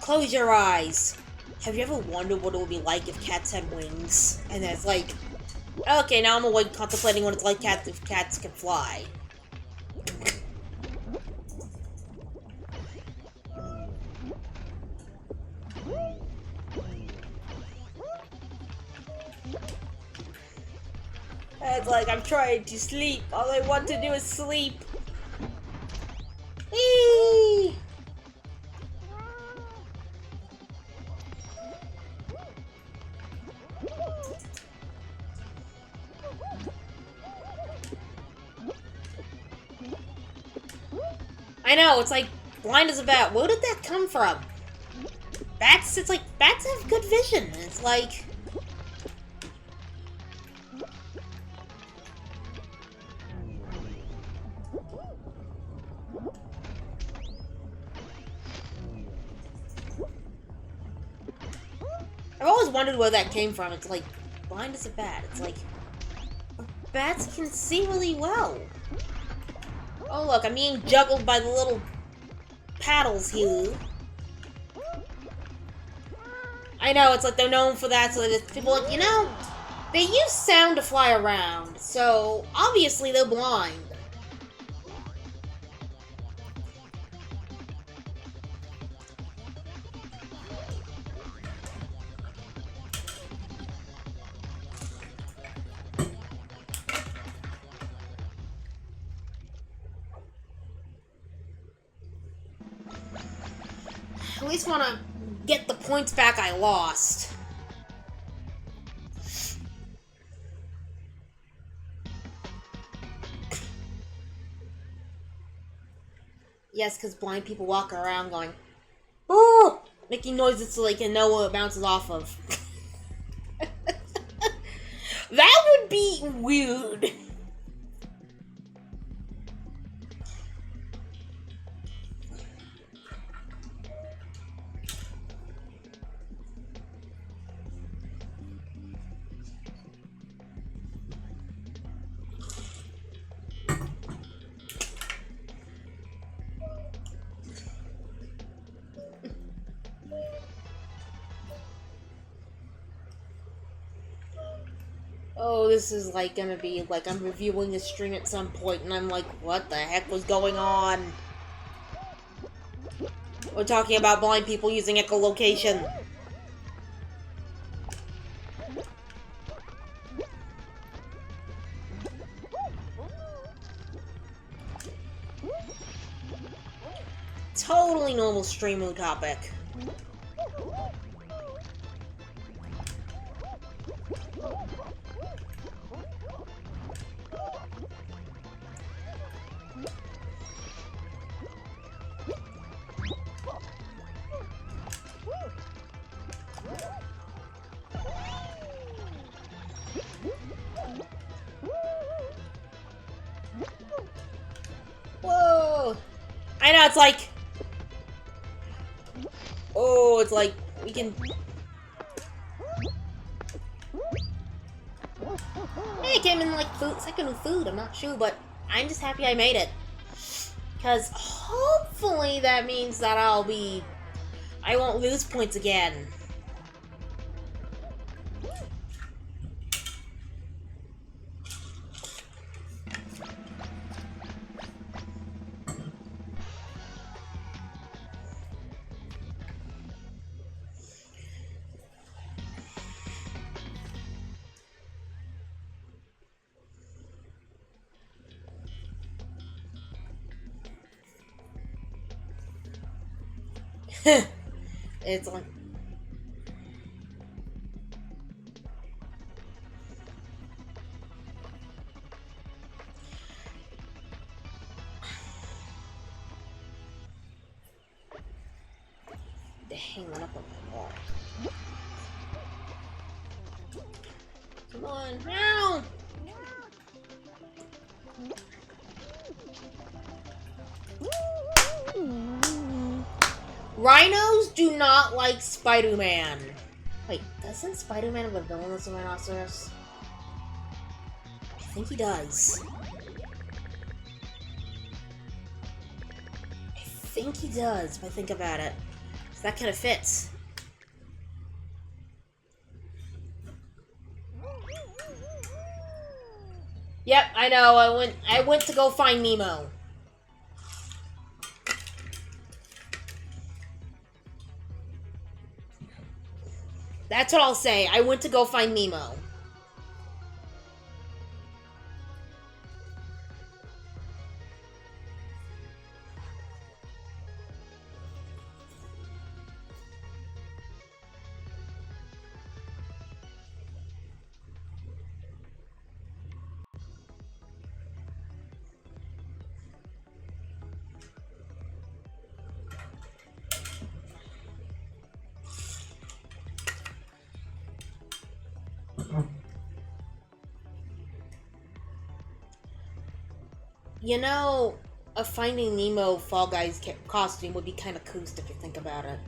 Close your eyes. Have you ever wondered what it would be like if cats had wings? And then it's like, okay, now I'm awake contemplating what it's like if cats can fly. It's like, I'm trying to sleep. All I want to do is sleep. Whee! I know, it's like, blind as a bat. Where did that come from? Bats, it's like, bats have good vision. It's like... I've always wondered where that came from. It's like, blind as a bat. It's like, bats can see really well. Oh look, I'm being juggled by the little paddles here. I know, it's like they're known for that, so that people are like, they use sound to fly around, so obviously they're blind. At least want to get the points back I lost. Yes, because blind people walk around going, "Oh!" making noises so they can know where it bounces off of. That would be weird. Oh, this is like gonna be like I'm reviewing a stream at some point and I'm like, what the heck was going on? We're talking about blind people using echolocation. Totally normal stream mood topic. Whoa! I know, it's like... Oh, it's like, we can... Hey, it came in like food, second with food, I'm not sure, but I'm just happy I made it. Because hopefully that means that I won't lose points again. It's like... They hang that up on my wall. Come on, now! Rhinos do not like Spider-Man. Wait, doesn't Spider-Man have a villain that's a rhinoceros? I think he does. I think he does, if I think about it. So that kind of fits. Yep, I know. I went to go find Nemo. That's what I'll say. I went to go find Nemo. You know, a Finding Nemo Fall Guys costume would be kind of cool if you think about it.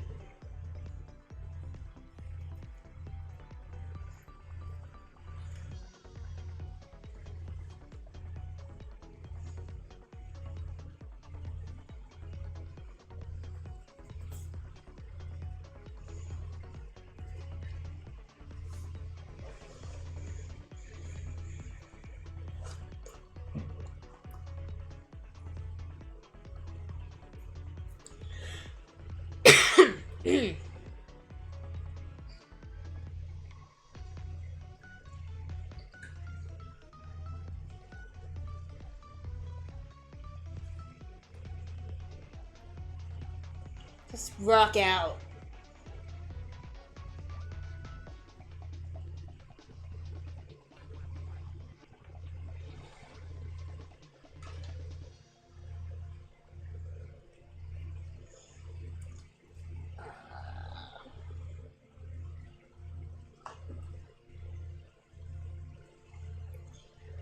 Just rock out.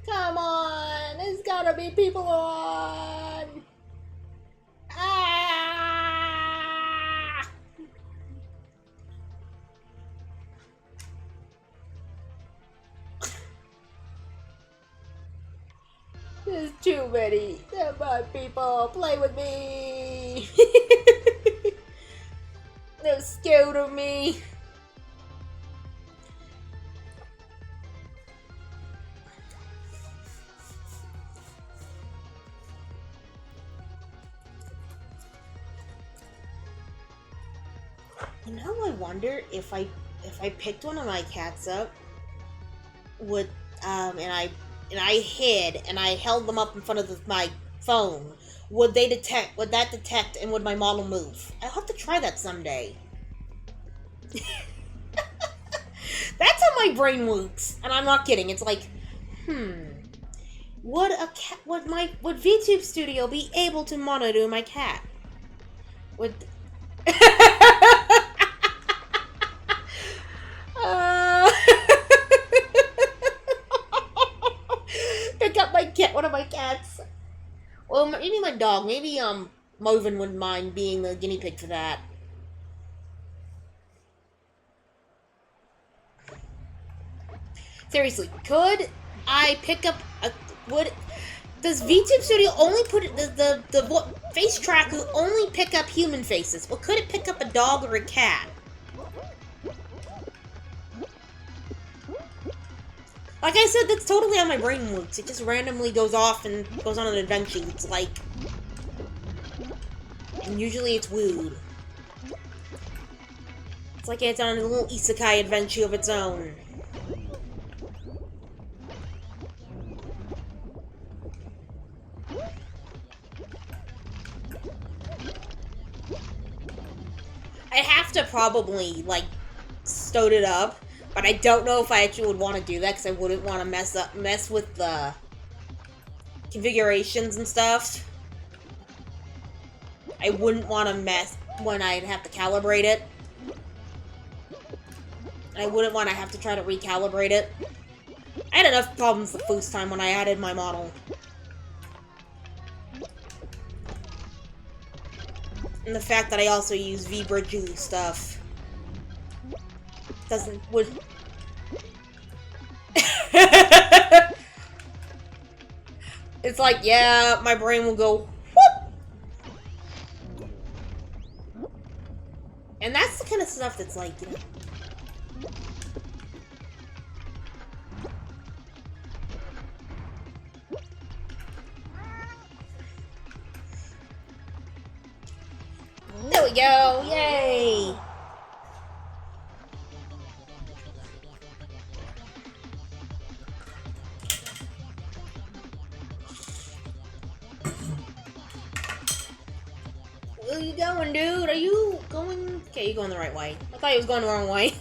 Come on! There's gotta be people on! Ah! There's too many. Come on, people, play with me! They're scared of me. You know, I wonder if I picked one of my cats up, would and I hid and I held them up in front of my phone, would that detect and would my model move? I'll have to try that someday. That's how my brain works, and I'm not kidding. It's like, would VTube Studio be able to monitor my cat? Would uh... pick up my cat, one of my cats. Well, maybe my dog. Maybe Marvin wouldn't mind being the guinea pig for that. Seriously, could I pick up a... Does VTube Studio only put it... The face tracker only pick up human faces? Or could it pick up a dog or a cat? Like I said, that's totally how my brain works. It just randomly goes off and goes on an adventure. It's like... And usually it's weird. It's like it's on a little isekai adventure of its own. I have to probably, like, start it up, but I don't know if I actually would want to do that, because I wouldn't want to mess with the configurations and stuff. I wouldn't want to mess when I'd have to calibrate it. I wouldn't want to have to try to recalibrate it. I had enough problems the first time when I added my model. And the fact that I also use VBridge stuff would it's like, yeah, my brain will go whoop. And that's the kind of stuff that's like, you know. There we go! Yay! Where are you going, dude? Are you going... Okay, you're going the right way. I thought you was going the wrong way.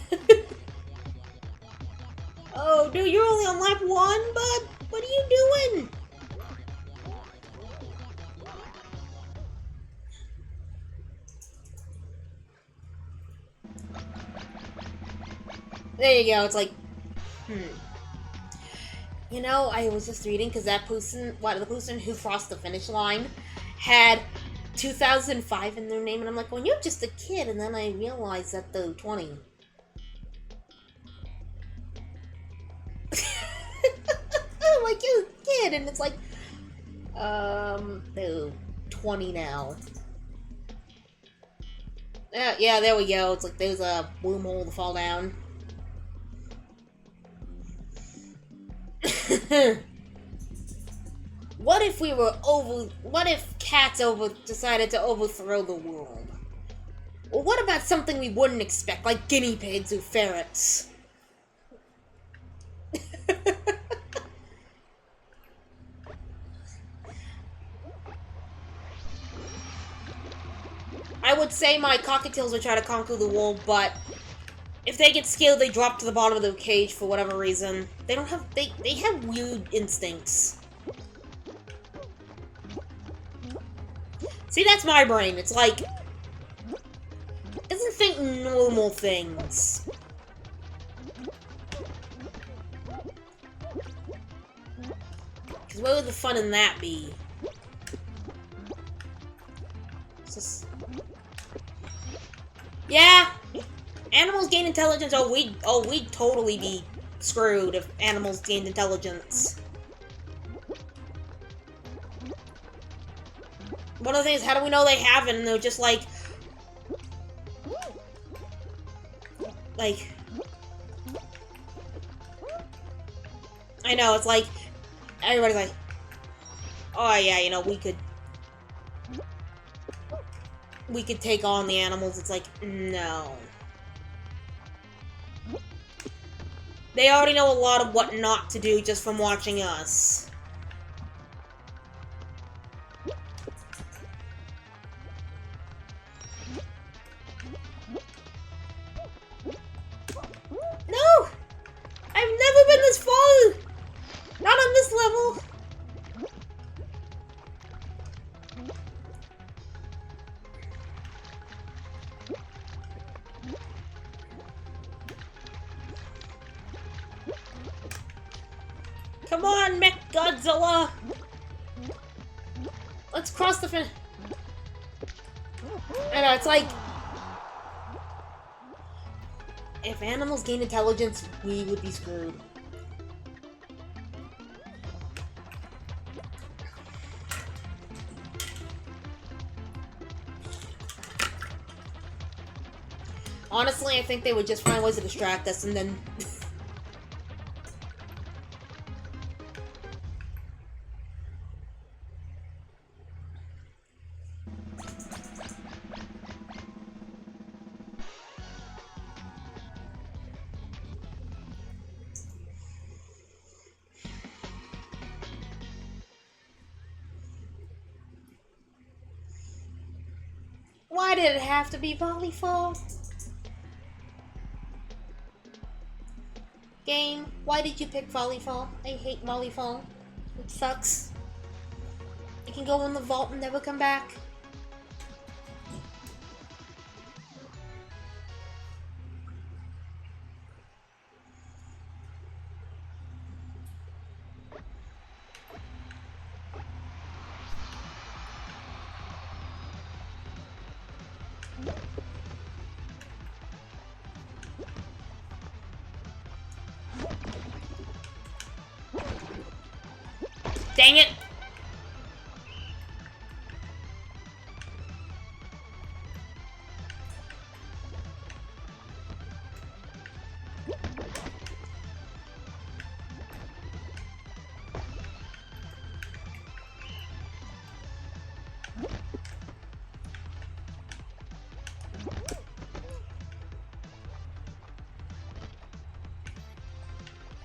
Oh, dude, you're only on lap 1, bud? What are you doing? There you go, it's like, You know, I was just reading, because that person, the person who crossed the finish line had 2005 in their name, and I'm like, well, you're just a kid, and then I realized that they're 20. I'm like, you're a kid, and it's like, they're 20 now. Yeah, there we go, it's like, there's a wormhole to fall down. What if cats decided to overthrow the world? Well, what about something we wouldn't expect, like guinea pigs or ferrets? I would say my cockatiels would try to conquer the world, but if they get scared, they drop to the bottom of their cage for whatever reason. They have weird instincts. See, that's my brain. It's like, it doesn't think normal things. Because where would the fun in that be? It's just... Yeah! Animals gain intelligence. We'd totally be screwed if animals gained intelligence. One of the things, how do we know they haven't? And they're just like... I know, it's like... Everybody's like... Oh yeah, you know, we could take on the animals. It's like, no. They already know a lot of what not to do just from watching us. No! I've never been this far! Not on this level! Come on, Mech Godzilla! Let's cross the finish. I know, it's like... if animals gain intelligence, we would be screwed. Honestly, I think they would just find ways to distract us and then... Why did it have to be volleyball? Game, why did you pick volleyball? I hate volleyball. It sucks. You can go in the vault and never come back. Dang it!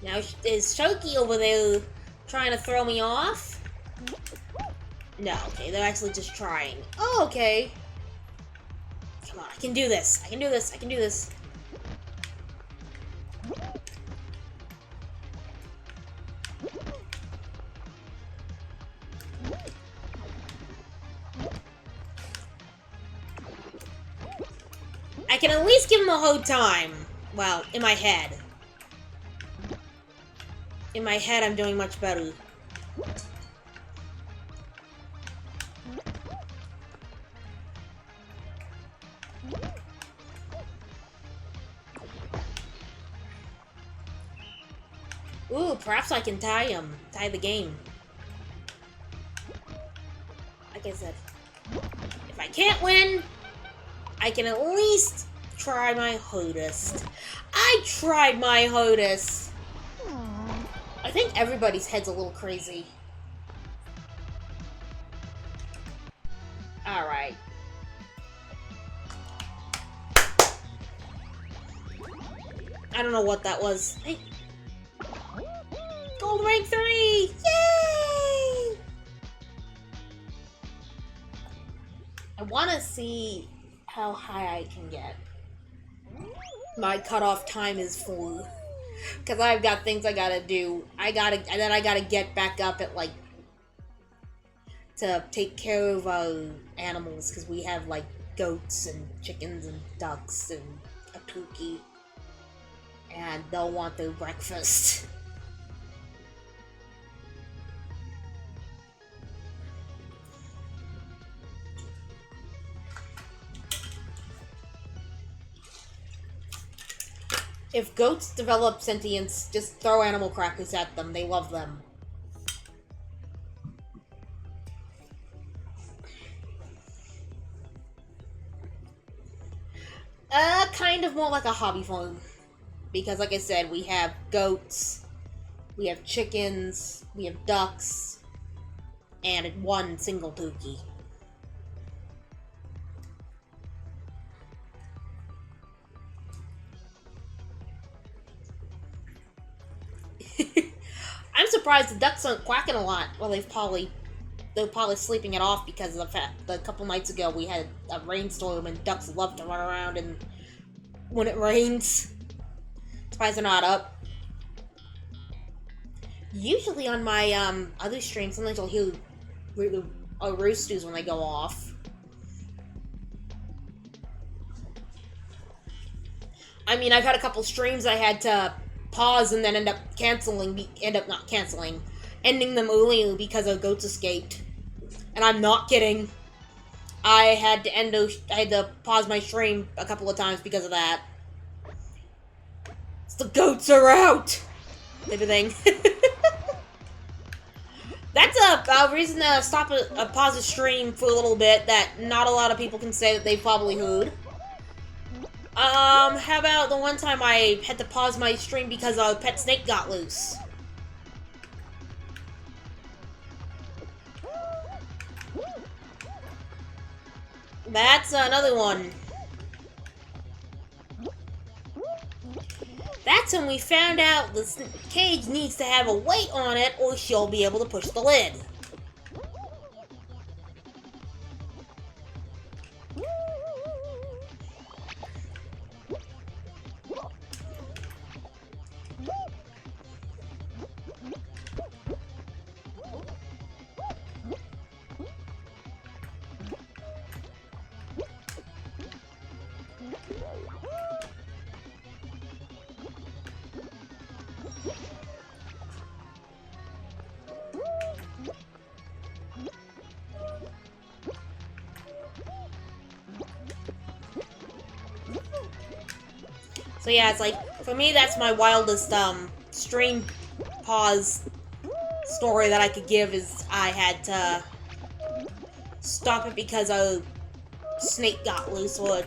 Now, is Shoki over there trying to throw me off? No, okay, they're actually just trying. Oh, okay. Come on, I can do this. I can do this. I can do this. I can at least give him a hard time. Well, in my head. In my head, I'm doing much better. Ooh, perhaps I can tie him. Tie the game. Like I said, if I can't win, I can at least try my hardest. I tried my hardest. I think everybody's head's a little crazy. Alright. I don't know what that was. Hey. Gold rank 3! Yay! I want to see how high I can get. My cutoff time is 4. Because I've got things I gotta do. I gotta get back up at, like, to take care of animals. Because we have, like, goats and chickens and ducks and a turkey. And they'll want their breakfast. If goats develop sentience, just throw animal crackers at them. They love them. Kind of more like a hobby farm. Because like I said, we have goats, we have chickens, we have ducks, and one single turkey. I'm surprised the ducks aren't quacking a lot. Well, they're probably sleeping it off because of the fact that a couple nights ago we had a rainstorm and ducks love to run around and when it rains. Surprised they're not up. Usually on my other streams, sometimes I'll hear roosters when they go off. I mean, I've had a couple streams I had to pause and then ending them early because a goats escaped. And I'm not kidding. I had to pause my stream a couple of times because of that. The goats are out! Everything. That's a reason to stop a pause a stream for a little bit that not a lot of people can say that they probably heard. How about the one time I had to pause my stream because a pet snake got loose? That's another one. That's when we found out the cage needs to have a weight on it or she'll be able to push the lid. So yeah, it's like, for me, that's my wildest, stream pause story that I could give is I had to stop it because a snake got loose or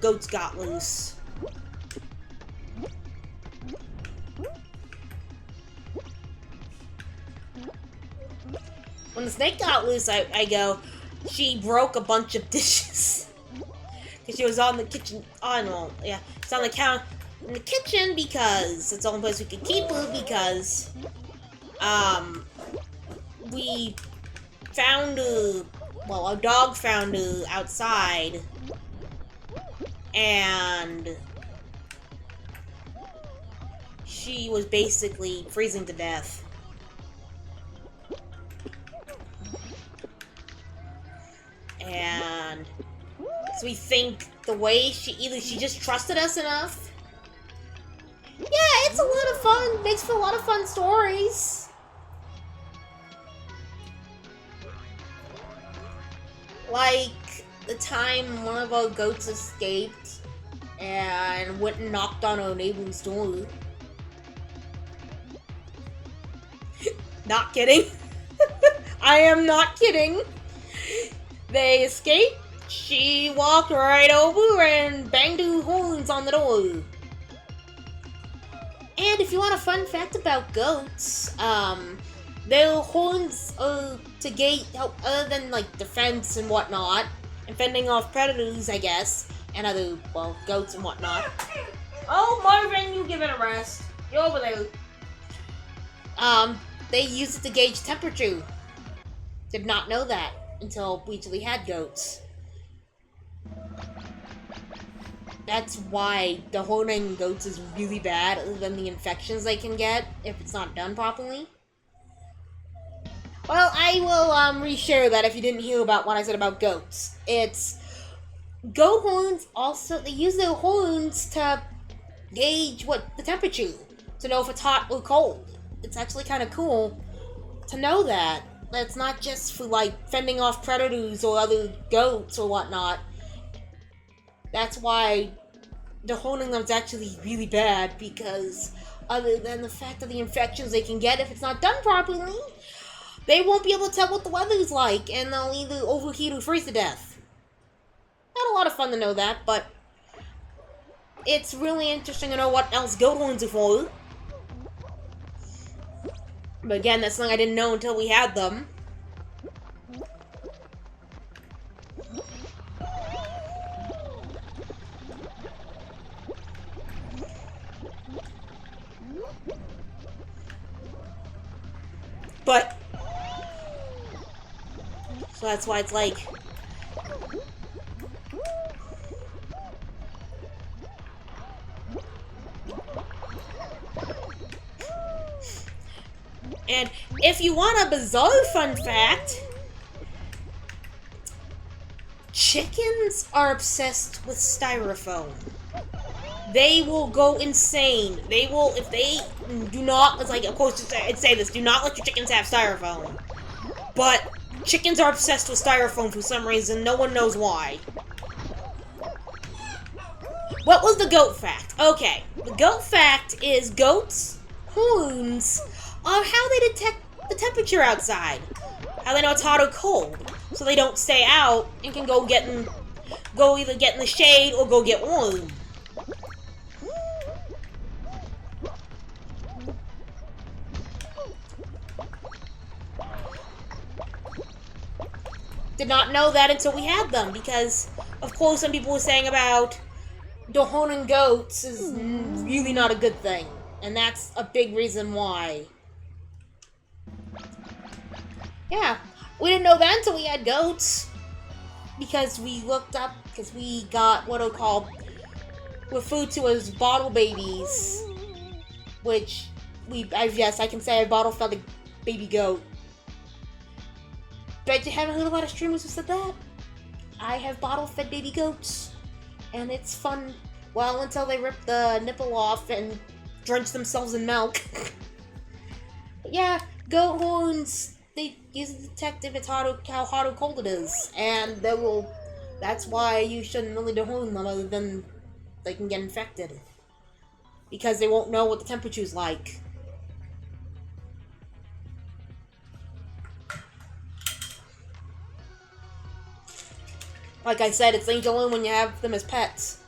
goats got loose. When the snake got loose, I go, she broke a bunch of dishes. Because she was on the kitchen, it's on the counter in the kitchen because it's the only place we could keep her because, we found her, well, our dog found her outside, and she was basically freezing to death. And so we think the way she just trusted us enough. Yeah, it's a lot of fun. Makes for a lot of fun stories. Like the time one of our goats escaped and went and knocked on our neighbor's door. Not kidding. I am not kidding. They escaped. She walked right over and banged her horns on the door. And if you want a fun fact about goats, their horns are to help other than like defense and whatnot, and fending off predators, I guess, and other, well, goats and whatnot. Oh, Marvin, you give it a rest. You're over there. They use it to gauge temperature. Did not know that until we actually had goats. That's why the horning goats is really bad, other than the infections they can get if it's not done properly. Well, I will reshare that if you didn't hear about what I said about goats. It's goat horns also, they use their horns to gauge what the temperature, to know if it's hot or cold. It's actually kind of cool to know that. It's not just for like fending off predators or other goats or whatnot. That's why the horning them is actually really bad, because other than the fact of the infections they can get if it's not done properly, they won't be able to tell what the weather's like, and they'll either overheat or freeze to death. Not a lot of fun to know that, but it's really interesting to know what else goat horns are for. But again, that's something I didn't know until we had them. But so that's why it's like. And if you want a bizarre fun fact, chickens are obsessed with styrofoam. They will go insane. They will, if they do not, it's like, of course, I'd say this, do not let your chickens have styrofoam. But chickens are obsessed with styrofoam for some reason, no one knows why. What was the goat fact? Okay, the goat fact is goats' horns are how they detect the temperature outside. How they know it's hot or cold. So they don't stay out and can go either get in the shade or go get warm. Did not know that until we had them, because, of course, some people were saying about the horning goats is really not a good thing. And that's a big reason why. Yeah, we didn't know that until we had goats. Because we looked up, because we got what are called referred to as bottle babies. Which, yes, I can say I bottle fed a baby goat. Bet you haven't heard a lot of streamers who said that. I have bottle fed baby goats. And it's fun, well, until they rip the nipple off and drench themselves in milk. But yeah, goat horns, they use to detect if it's how hot or cold it is. And that's why you shouldn't really dehorn them other than they can get infected. Because they won't know what the temperature's like. Like I said, it's danger only when you have them as pets.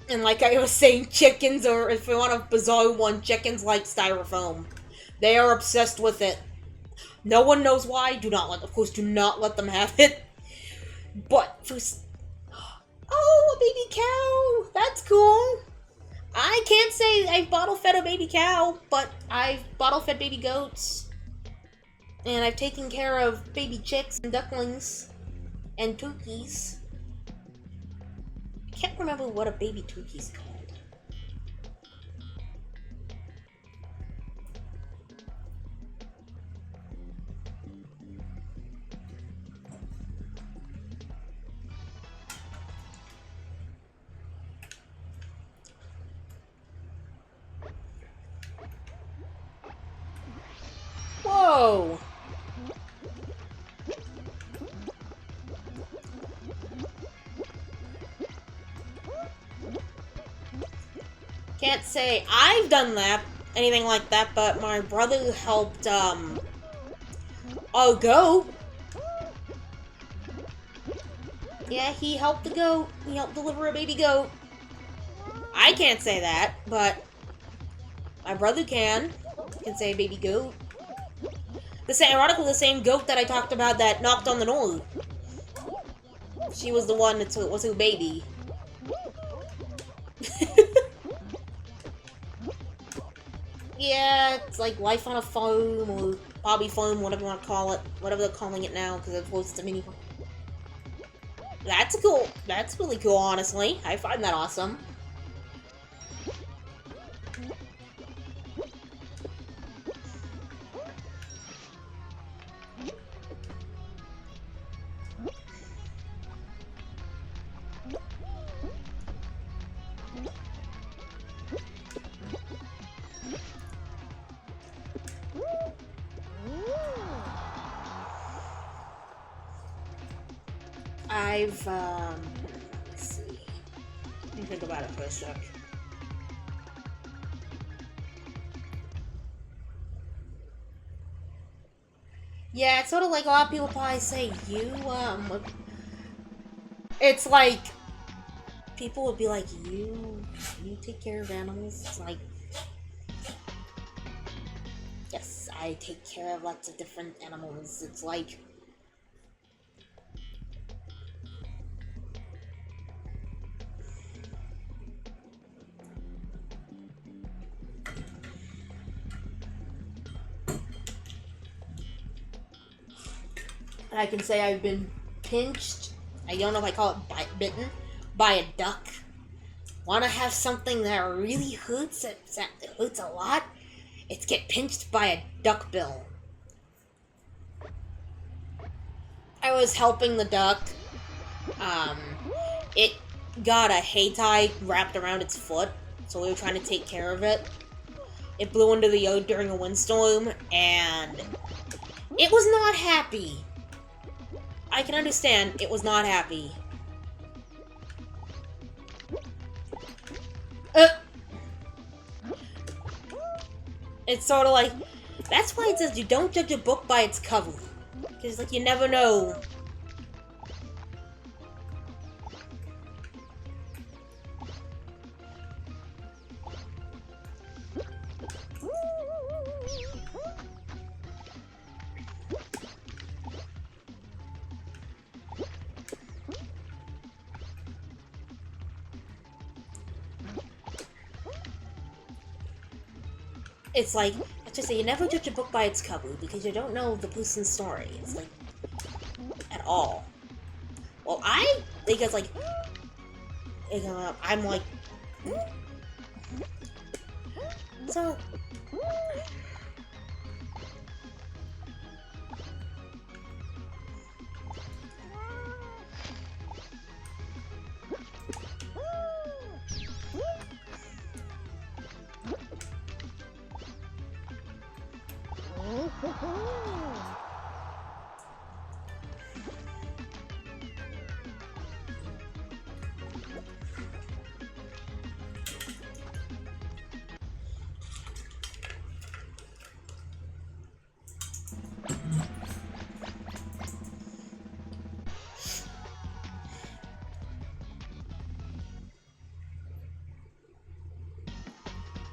And like I was saying, chickens, or if we want a bizarre one, chickens like styrofoam. They are obsessed with it. No one knows why. Of course, do not let them have it. But oh, a baby cow! That's cool. I can't say I've bottle fed a baby cow, but I've bottle fed baby goats. And I've taken care of baby chicks and ducklings and turkeys. I can't remember what a baby turkey's called. Whoa! Can't say I've done that, anything like that, but my brother helped, a goat. Yeah, he helped the goat. He helped deliver a baby goat. I can't say that, but my brother can. He can say baby goat. Ironically, the same goat that I talked about that knocked on the door. She was the one that was her baby. Yeah, it's like life on a foam, or Bobby foam, whatever you want to call it. Whatever they're calling it now, because it's close to mini foam. That's cool. That's really cool, honestly. I find that awesome. Let's see. Let me think about it for a sec. Yeah, it's sort of like a lot of people probably say, it's like, people would be like, you take care of animals? It's like, yes, I take care of lots of different animals. It's like, I can say I've been pinched. I don't know if I call it bitten by a duck. Want to have something that really hurts? That hurts a lot? It's get pinched by a duckbill. I was helping the duck. It got a hay tie wrapped around its foot, so we were trying to take care of it. It blew into the yard during a windstorm, and it was not happy. I can understand it was not happy. It's sort of like, that's why it says you don't judge a book by its cover. Because, like, you never know. It's like, I just say, you never judge a book by its cover, because you don't know the person's story. It's like, at all. Well, because like, I'm like, so,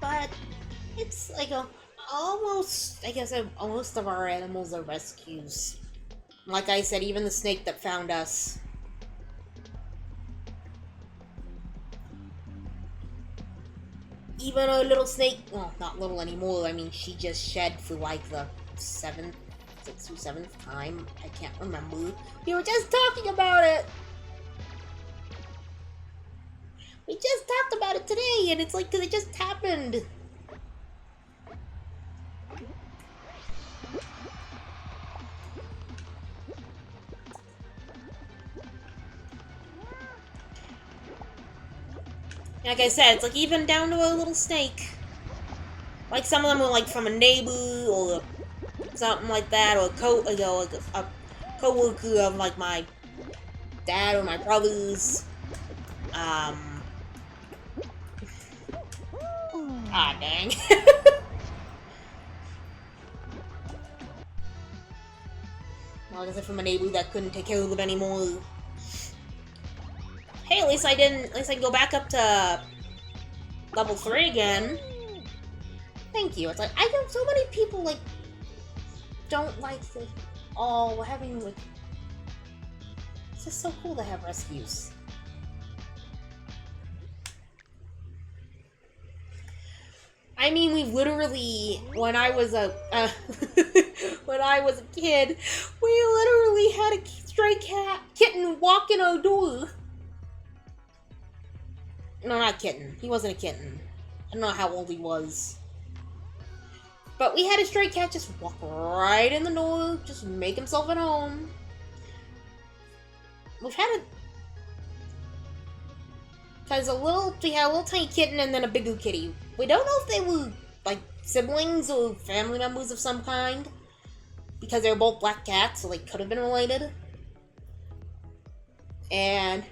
but it's like almost, I guess, most of our animals are rescues. Like I said, even the snake that found us. Even a little snake, well, not little anymore, I mean, she just shed for like the 6th or 7th time. I can't remember. We were just talking about it! We just talked about it today, and it's like, because it just happened. Like I said, it's like even down to a little snake. Like some of them were like from a neighbor or something like that, or a co-worker of like my dad or my brothers. Ah, dang. Well, I guess from a neighbor that couldn't take care of them anymore. Hey, at least I can go back up to level 3 again. Thank you. It's like, I know so many people, like, don't like the, having, like, it's just so cool to have rescues. I mean, we literally, when I was a kid, we literally had a stray kitten walk in our door. No, not kitten. He wasn't a kitten. I don't know how old he was. But we had a stray cat just walk right in the door, just make himself at home. We've had we had a little tiny kitten and then a bigger kitty. We don't know if they were, like, siblings or family members of some kind. Because they were both black cats, so they could have been related. And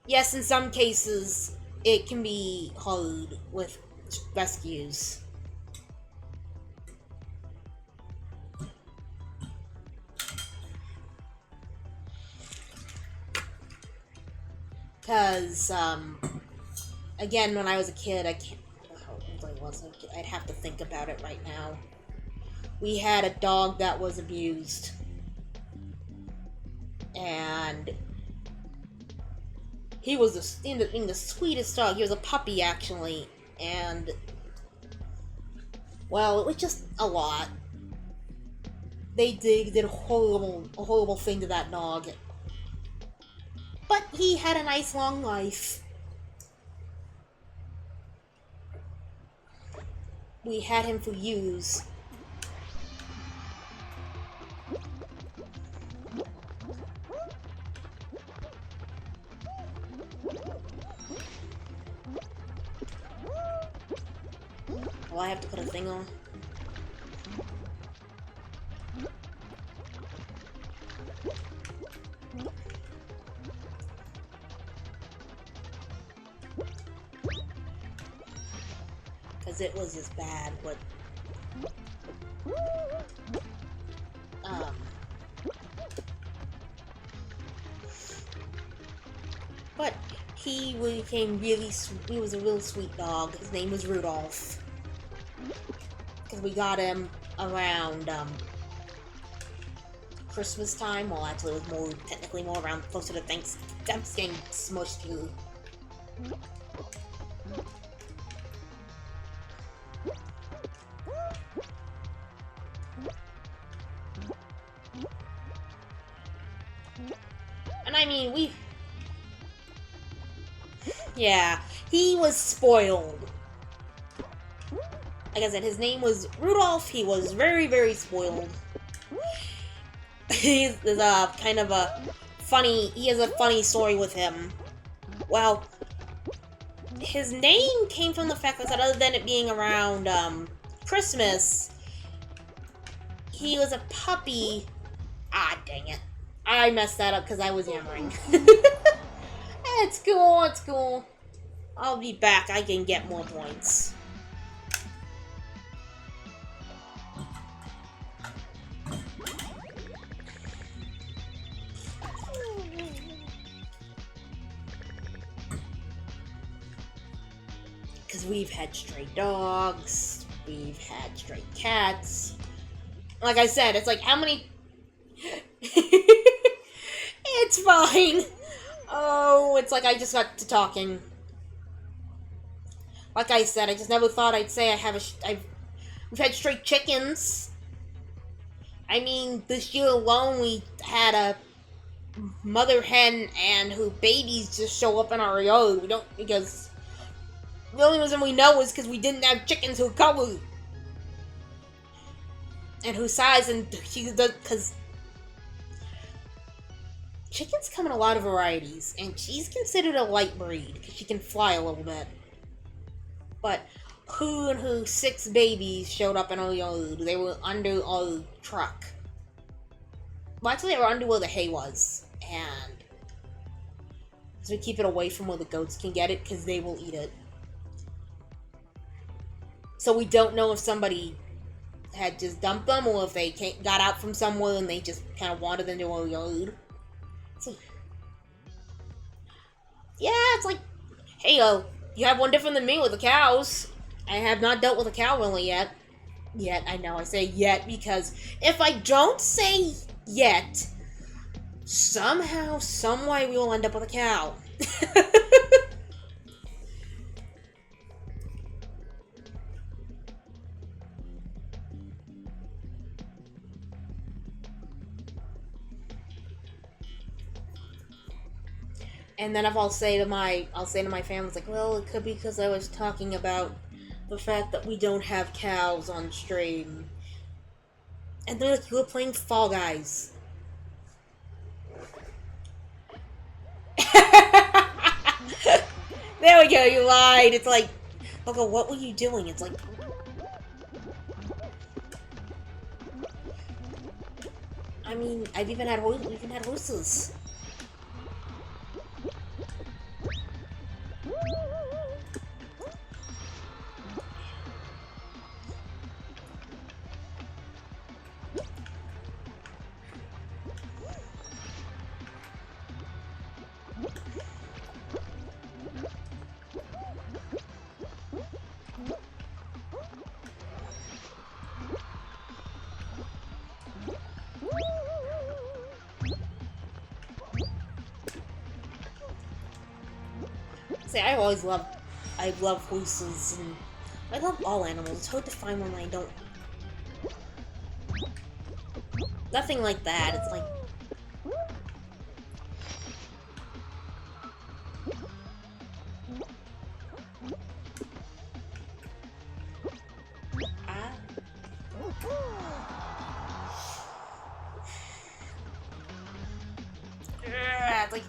yes, in some cases, it can be hard with rescues. Because, again, when I was a kid, I can't remember how old I was. I'd have to think about it right now. We had a dog that was abused. And he was the sweetest dog. He was a puppy, actually. And Well, it was just a lot. They did a horrible thing to that dog. But he had a nice long life. We had him for years. Well, I have to put a thing on. Because it was as bad, but... But he became really he was a real sweet dog. His name was Rudolph. Because we got him around, Christmas time. Well, actually, it was technically more around closer to Thanksgiving smushed you. And I mean, yeah, he was spoiled. Like I said, his name was Rudolph. He was very, very spoiled. He has a funny story with him. Well, his name came from the fact that other than it being around, Christmas, he was a puppy. Ah, dang it. I messed that up because I was yammering. It's cool, it's cool. I'll be back. I can get more points. Because we've had stray dogs, we've had stray cats. Like I said, it's like, how many... It's fine. Oh, it's like I just got to talking. Like I said, I just never thought I'd say we've had stray chickens. I mean, this year alone we had a mother hen and her babies just show up in our yard. Because the only reason we know is because we didn't have chickens who color. And whose size, and because chickens come in a lot of varieties, and she's considered a light breed, because she can fly a little bit. But who and who 6 babies showed up in our yard. They were under our truck. Well, actually, they were under where the hay was. And so we keep it away from where the goats can get it, because they will eat it. So we don't know if somebody had just dumped them, or if they got out from somewhere and they just kind of wandered into our yard. So, yeah, it's like, hey, you have one different than me with the cows. I have not dealt with a cow really yet. I know I say yet, because if I don't say yet, somehow, someway we will end up with a cow. And then if I'll say to my family, it's like, well, it could be because I was talking about the fact that we don't have cows on stream. And they're like, you were playing Fall Guys. There we go, you lied. It's like, okay, what were you doing? It's like, I mean, we've even had horses. See, I've love horses, and I love all animals. It's hard to find one I don't. Nothing like that. It's like. It's like.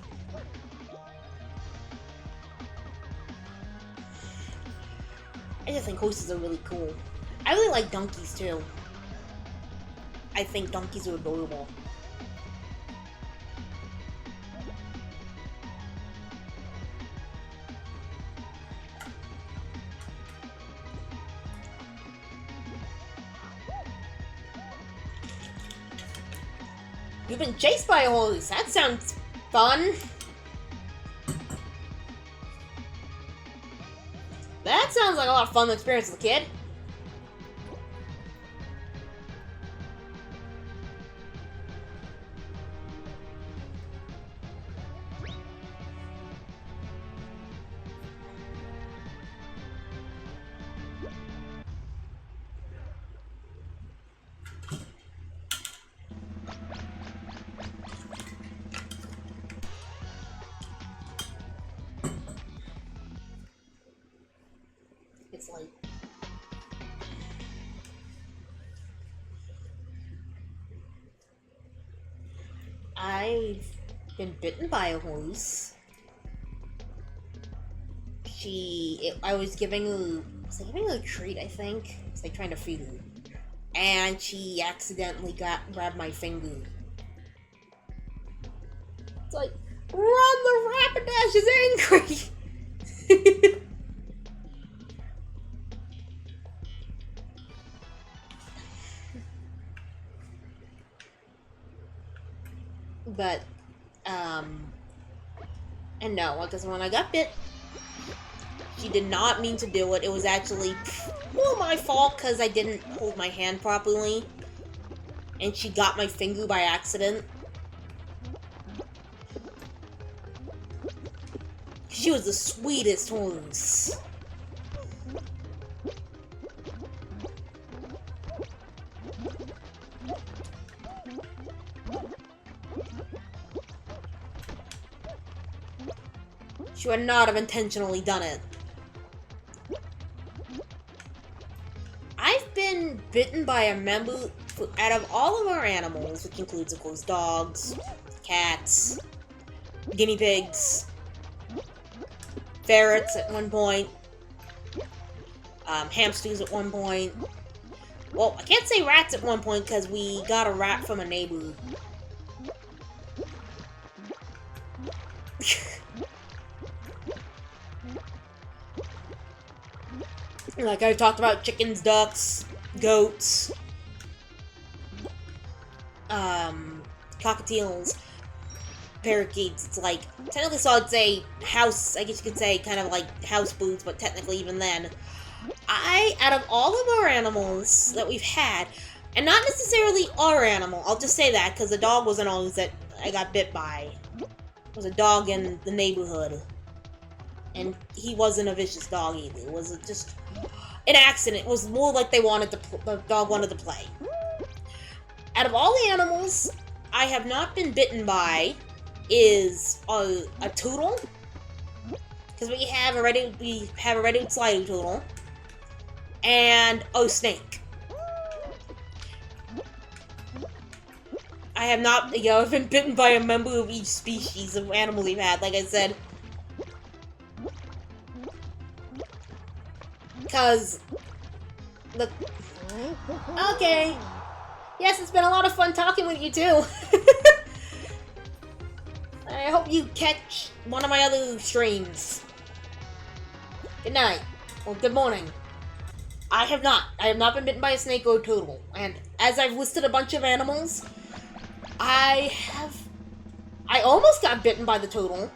I just think horses are really cool. I really like donkeys too. I think donkeys are adorable. You've been chased by a horse. That sounds fun. That sounds like a lot of fun to experience as a kid. It's like... I've been bitten by a horse. I was giving her a treat, I think. It's like trying to feed her. And she accidentally grabbed my finger. It's like, run, the Rapidash is angry! But, and no, because when I got bit, she did not mean to do it. It was actually my fault because I didn't hold my hand properly. And she got my finger by accident. She was the sweetest horse. She would not have intentionally done it. I've been bitten by a member out of all of our animals, which includes, of course, dogs, cats, guinea pigs, ferrets at one point, hamsters at one point. Well, I can't say rats at one point because we got a rat from a neighbor. Like I talked about chickens, ducks, goats, cockatiels, parakeets. It's like, technically, so I'd say house, I guess you could say kind of like house foods, but technically even then, out of all of our animals that we've had, and not necessarily our animal, I'll just say that, because the dog wasn't always that I got bit by. It was a dog in the neighborhood. And he wasn't a vicious dog either. It was just an accident. It was more like the dog wanted to play. Out of all the animals I have not been bitten by is a turtle. Because we have a red-eared slidey turtle. And a snake. I have not, I've been bitten by a member of each species of animal we've had, like I said. Because okay. Yes, it's been a lot of fun talking with you too. I hope you catch one of my other streams. Good night. Or good morning. I have not been bitten by a snake or a turtle. And as I've listed a bunch of animals, I almost got bitten by the turtle.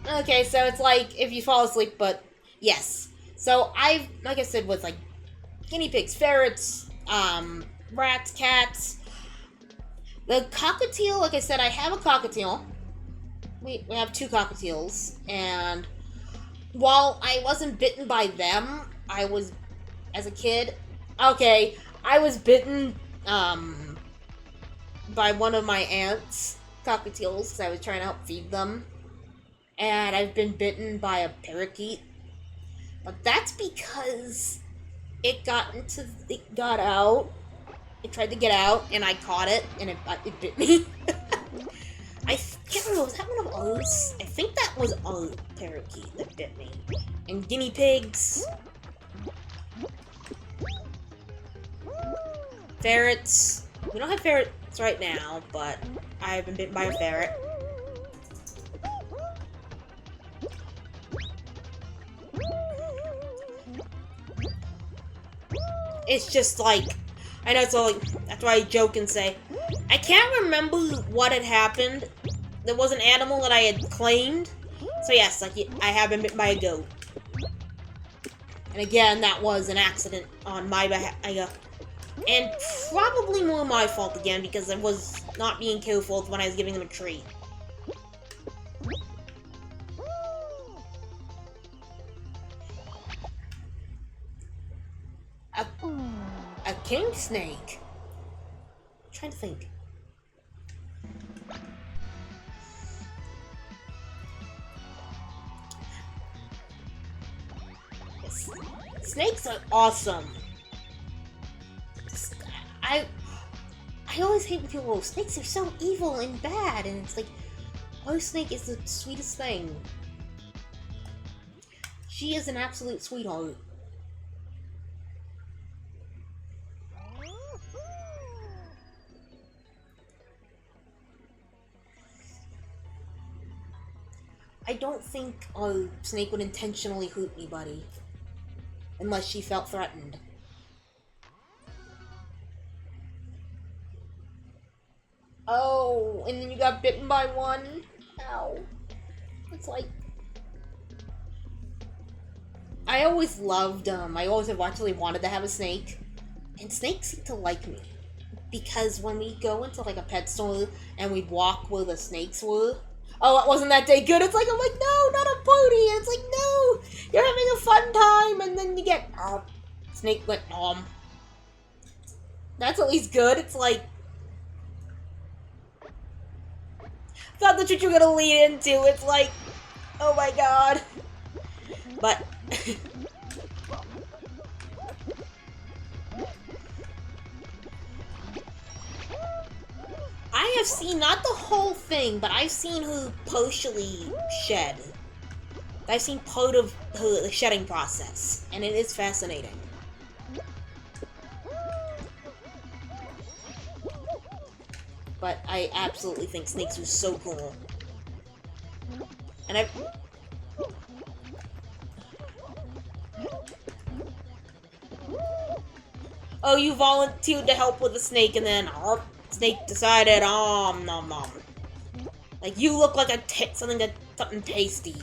Okay, so it's like if you fall asleep, but yes. So like I said, with like guinea pigs, ferrets, rats, cats. The cockatiel, like I said, I have a cockatiel. we have two cockatiels, and while I wasn't bitten by them, I was, as a kid, okay, I was bitten, by one of my aunt's cockatiels, because I was trying to help feed them, and I've been bitten by a parakeet, but that's because it got out, it tried to get out, and I caught it, and it bit me. I can't remember, was that one of O's? I think that was a parakeet that bit me. And guinea pigs. Ferrets. We don't have ferrets right now, but I've been bitten by a ferret. It's just like, I know it's all like, that's why I joke and say, I can't remember what had happened. There was an animal that I had claimed. So yes, like, I have been bitten by a goat. And again, that was an accident on my behalf. And probably more my fault again, because I was not being careful when I was giving them a treat. A king snake? I'm trying to think. Yes. Snakes are awesome. I always hate when people go, snakes are so evil and bad, and it's like, oh, Snake is the sweetest thing. She is an absolute sweetheart. I don't think Snake would intentionally hurt anybody. Unless she felt threatened. Oh, and then you got bitten by one? Ow. It's like... I always loved, I always have actually wanted to have a snake. And snakes seem to like me. Because when we go into, like, a pet store and we walk where the snakes were, oh, it wasn't that day good. It's like, I'm like, no, not a party. And it's like, no, you're having a fun time. And then you get, snake went, That's at least good. It's like, thought that's what you were gonna lead into. It's like, oh my god. But, I have seen, not the whole thing, but I've seen her partially shed. I've seen part of her shedding process, and it is fascinating. But I absolutely think snakes are so cool. And oh, you volunteered to help with the snake, and then snake decided, nom nom. Like, you look like something tasty.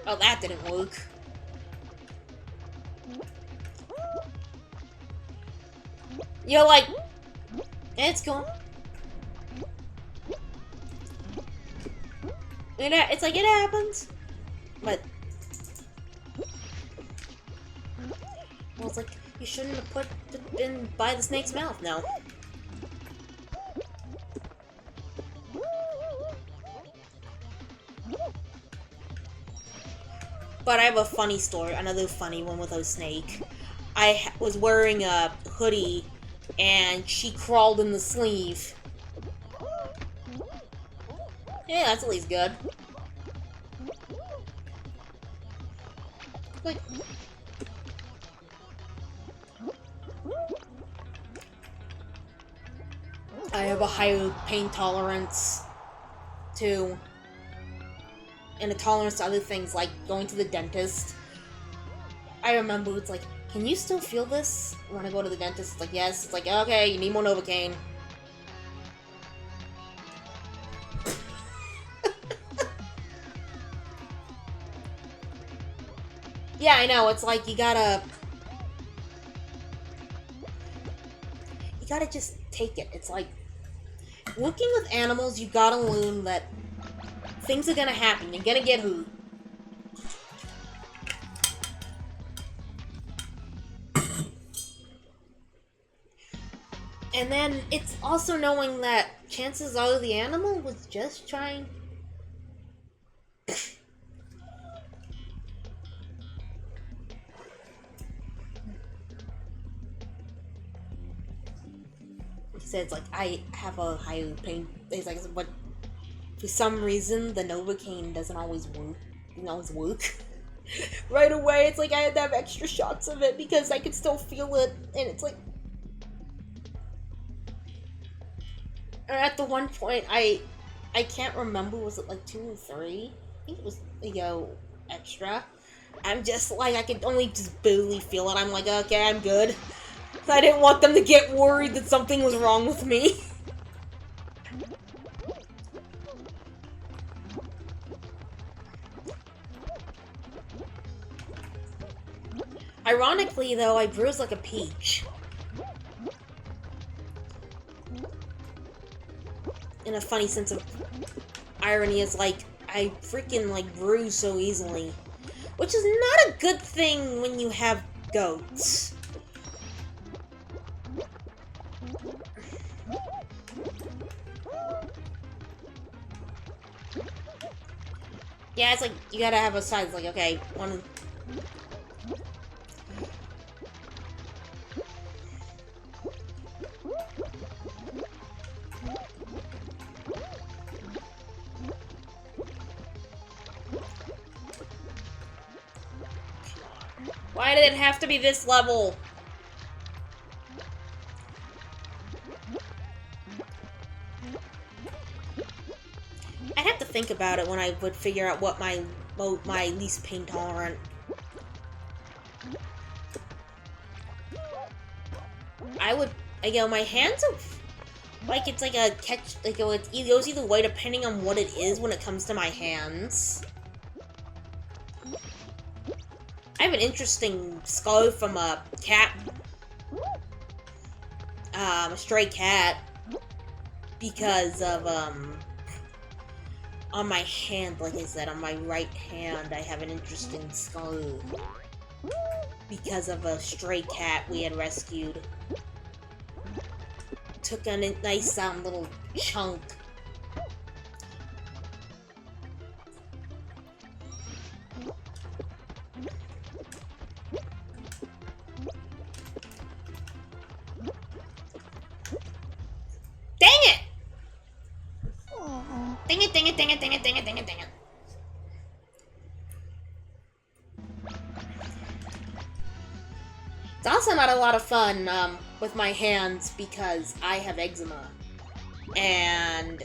Oh, that didn't work. You're like, it's cool. It's like, it happens. But, well, it's like, you shouldn't have put it in by the snake's mouth, no. But I have a funny story, another funny one with a snake. I was wearing a hoodie, and she crawled in the sleeve. Yeah, that's at least good. Like, I have a higher pain tolerance, too. And a tolerance to other things, like going to the dentist. I remember it's like, can you still feel this? When I go to the dentist, it's like, yes. It's like, okay, you need more Novocaine. Yeah, I know, it's like, you gotta just take it. It's like, working with animals, you gotta learn that things are gonna happen. You're gonna get hurt. And then it's also knowing that chances are the animal was just trying. He says, like, I have a higher pain. He's like, but for some reason, the Novocaine doesn't always work. Right away, it's like I had to have extra shots of it because I could still feel it, and it's like. At the one point, I can't remember, was it like 2 or 3? I think it was, extra. I'm just like, I could only just barely feel it. I'm like, okay, I'm good. I didn't want them to get worried that something was wrong with me. Ironically, though, I bruise like a peach. In a funny sense of irony, is like, I freaking, like, bruise so easily. Which is not a good thing when you have goats. Yeah, it's like, you gotta have a side, like, okay, one. Why did it have to be this level? I'd have to think about it when I would figure out what my least pain tolerant. I would, my hands are, like, it's like a catch, like, it goes either way depending on what it is when it comes to my hands. I have an interesting skull from a cat, a stray cat, because of, on my hand, like I said, on my right hand, I have an interesting skull. Because of a stray cat we had rescued. Took a nice, little chunk. Dang it! Dang it, dang it, dang it, dang it, dang it, dang it, dang it. It's also not a lot of fun, with my hands because I have eczema. And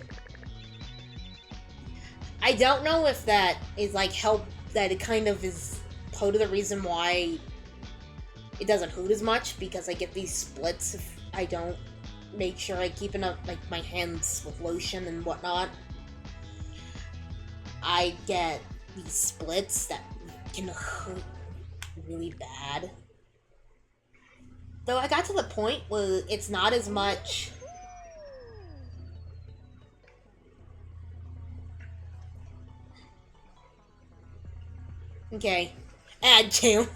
I don't know if that is, like, that it kind of is part of the reason why it doesn't hurt as much, because I get these splits if I don't make sure I keep enough, like, my hands with lotion and whatnot. I get these splits that can hurt really bad. Though I got to the point where it's not as much. Okay. Add to.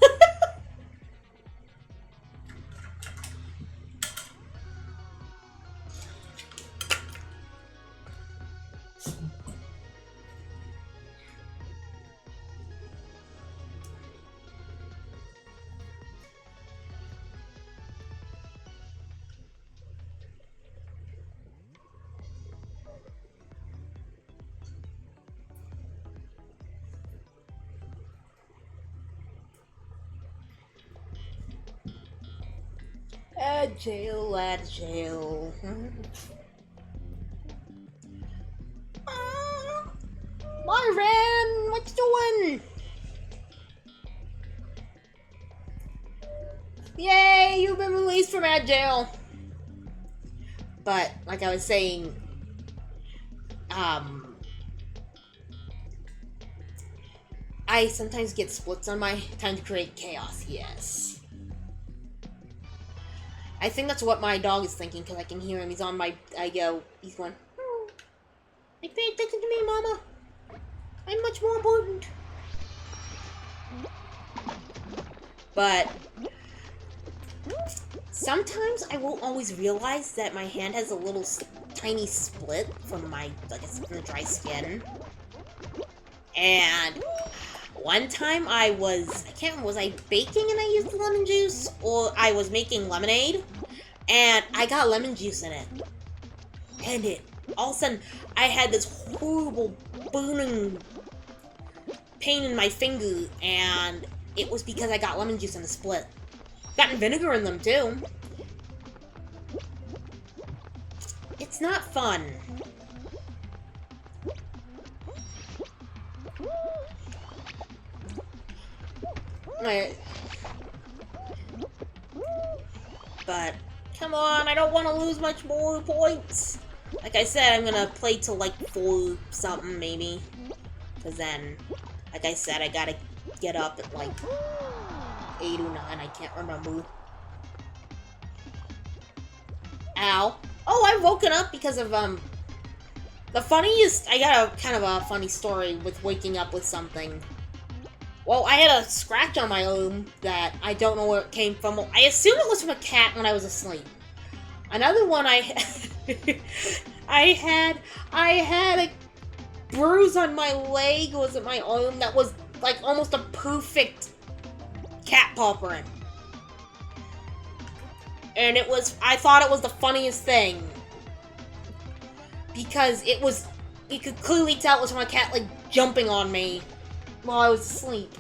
At jail, at jail. Myron, what you doing? Yay, you've been released from that jail. But, like I was saying, I sometimes get splits on my time to create chaos, yes. I think that's what my dog is thinking, because I can hear him. He's on my, he's going, oh, like, pay attention to me, Mama. I'm much more important. But sometimes I won't always realize that my hand has a little tiny split from my, I guess, from the dry skin. And one time I can't remember, was I baking and I used lemon juice? Or I was making lemonade, and I got lemon juice in it. And all of a sudden, I had this horrible burning pain in my finger, and it was because I got lemon juice in the split. Gotten vinegar in them, too. It's not fun. But, come on, I don't want to lose much more points. Like I said, I'm gonna play till like 4 something, maybe. Because then, like I said, I gotta get up at like 8 or 9, I can't remember. Ow. Oh, I've woken up because of, the funniest, I got a kind of a funny story with waking up with something. Well, I had a scratch on my arm that I don't know where it came from. I assume it was from a cat when I was asleep. Another one I had a bruise on my leg, was it my arm, that was like almost a perfect cat paw print. And I thought it was the funniest thing. Because you could clearly tell it was from a cat, like, jumping on me while I was asleep.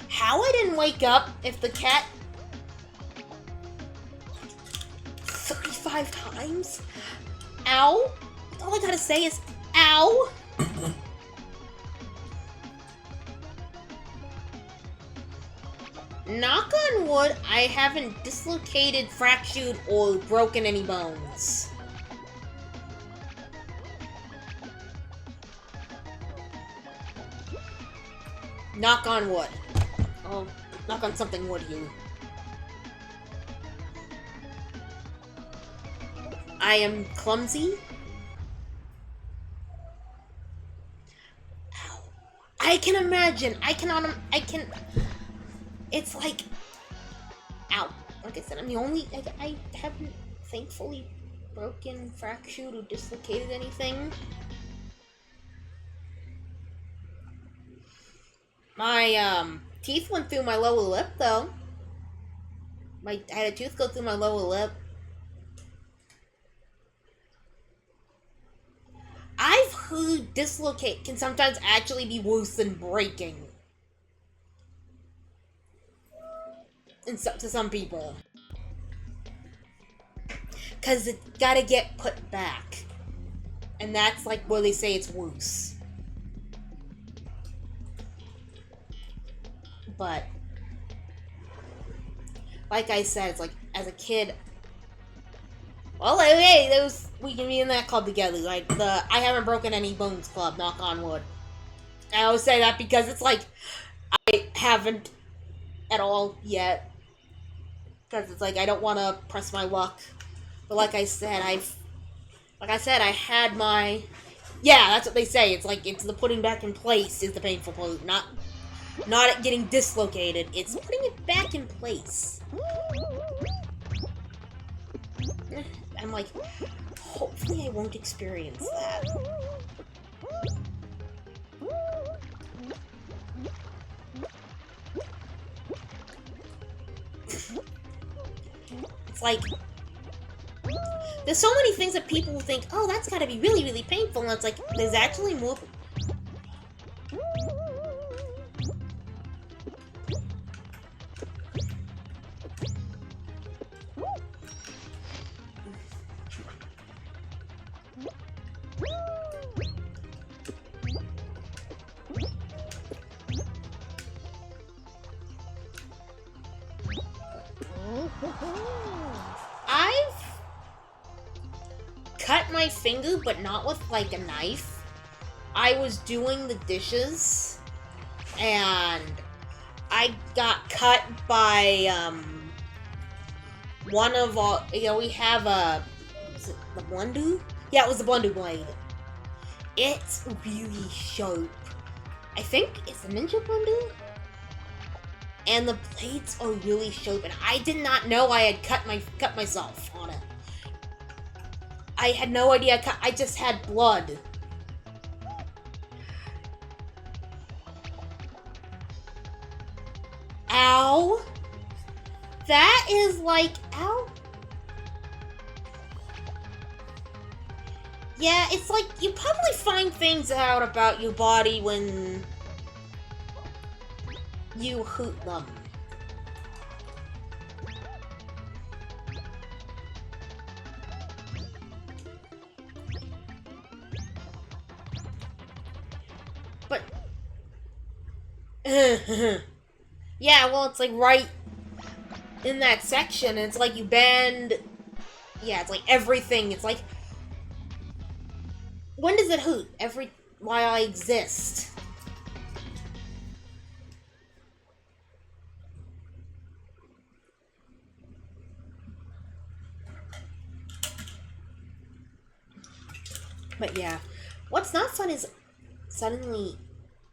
How I didn't wake up if the cat 35 times? Ow. All I gotta say is, ow. Knock on wood, I haven't dislocated, fractured, or broken any bones. Knock on wood. Oh, knock on something wood, you. I am clumsy. Ow. I can imagine. It's like, ow. Like I said, I'm the only, I haven't, thankfully, broken, fractured, or dislocated anything. My, teeth went through my lower lip, though. I had a tooth go through my lower lip. I've heard dislocate can sometimes actually be worse than breaking. To some people. Because it gotta get put back. And that's like where they say it's worse. But, like I said, it's like, as a kid, well, hey, we can be in that club together, like, the I haven't broken any bones club, knock on wood. I always say that because it's like, I haven't at all yet, because it's like, I don't want to press my luck, but like I said, I had my, yeah, that's what they say, it's like, it's the putting back in place is the painful part, not it getting dislocated, it's putting it back in place. I'm like, hopefully I won't experience that. It's like, there's so many things that people think, oh, that's gotta be really, really painful, and it's like, there's actually more. cut my finger, but not with, like, a knife. I was doing the dishes, and I got cut by, one of our, we have a, was it the Blundu? Yeah, it was the Blundu blade. It's really sharp. I think it's a Ninja Blundu? And the blades are really sharp, and I did not know I had cut myself on it. I had no idea I just had blood. Ow! That is like, ow. Yeah, it's like, you probably find things out about your body when you hoot them. But... yeah, well, it's like right in that section, it's like you bend... yeah, it's like everything, it's like... when does it hoot? While I exist. But yeah, what's not fun is suddenly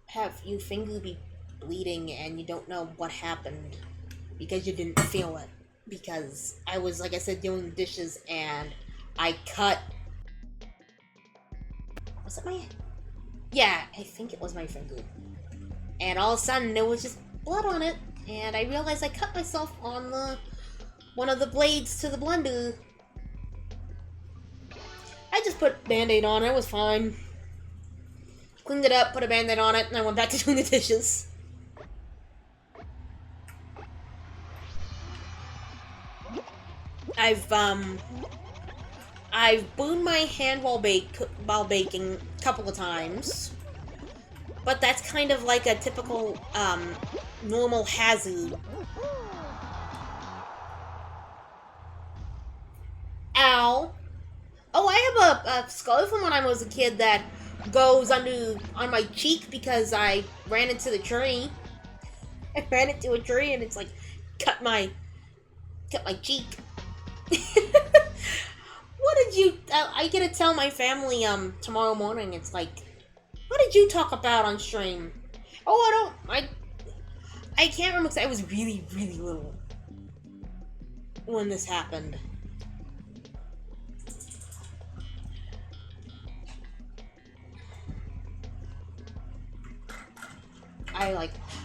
have your finger be bleeding and you don't know what happened because you didn't feel it. Because I was, like I said, doing the dishes and I cut... was it my... yeah, I think it was my finger. And all of a sudden there was just blood on it, and I realized I cut myself on one of the blades to the blender. I just put Band-Aid on it, it was fine. Cleaned it up, put a Band-Aid on it, and I went back to doing the dishes. I've burned my hand while baking a couple of times. But that's kind of like a typical, normal hazard. Ow. Oh, I have a scar from when I was a kid that goes on my cheek because I ran into the tree. I ran into a tree and it's like cut my cheek. What did you? I gotta tell my family tomorrow morning. It's like, what did you talk about on stream? Oh, I can't remember because I was really, really little when this happened.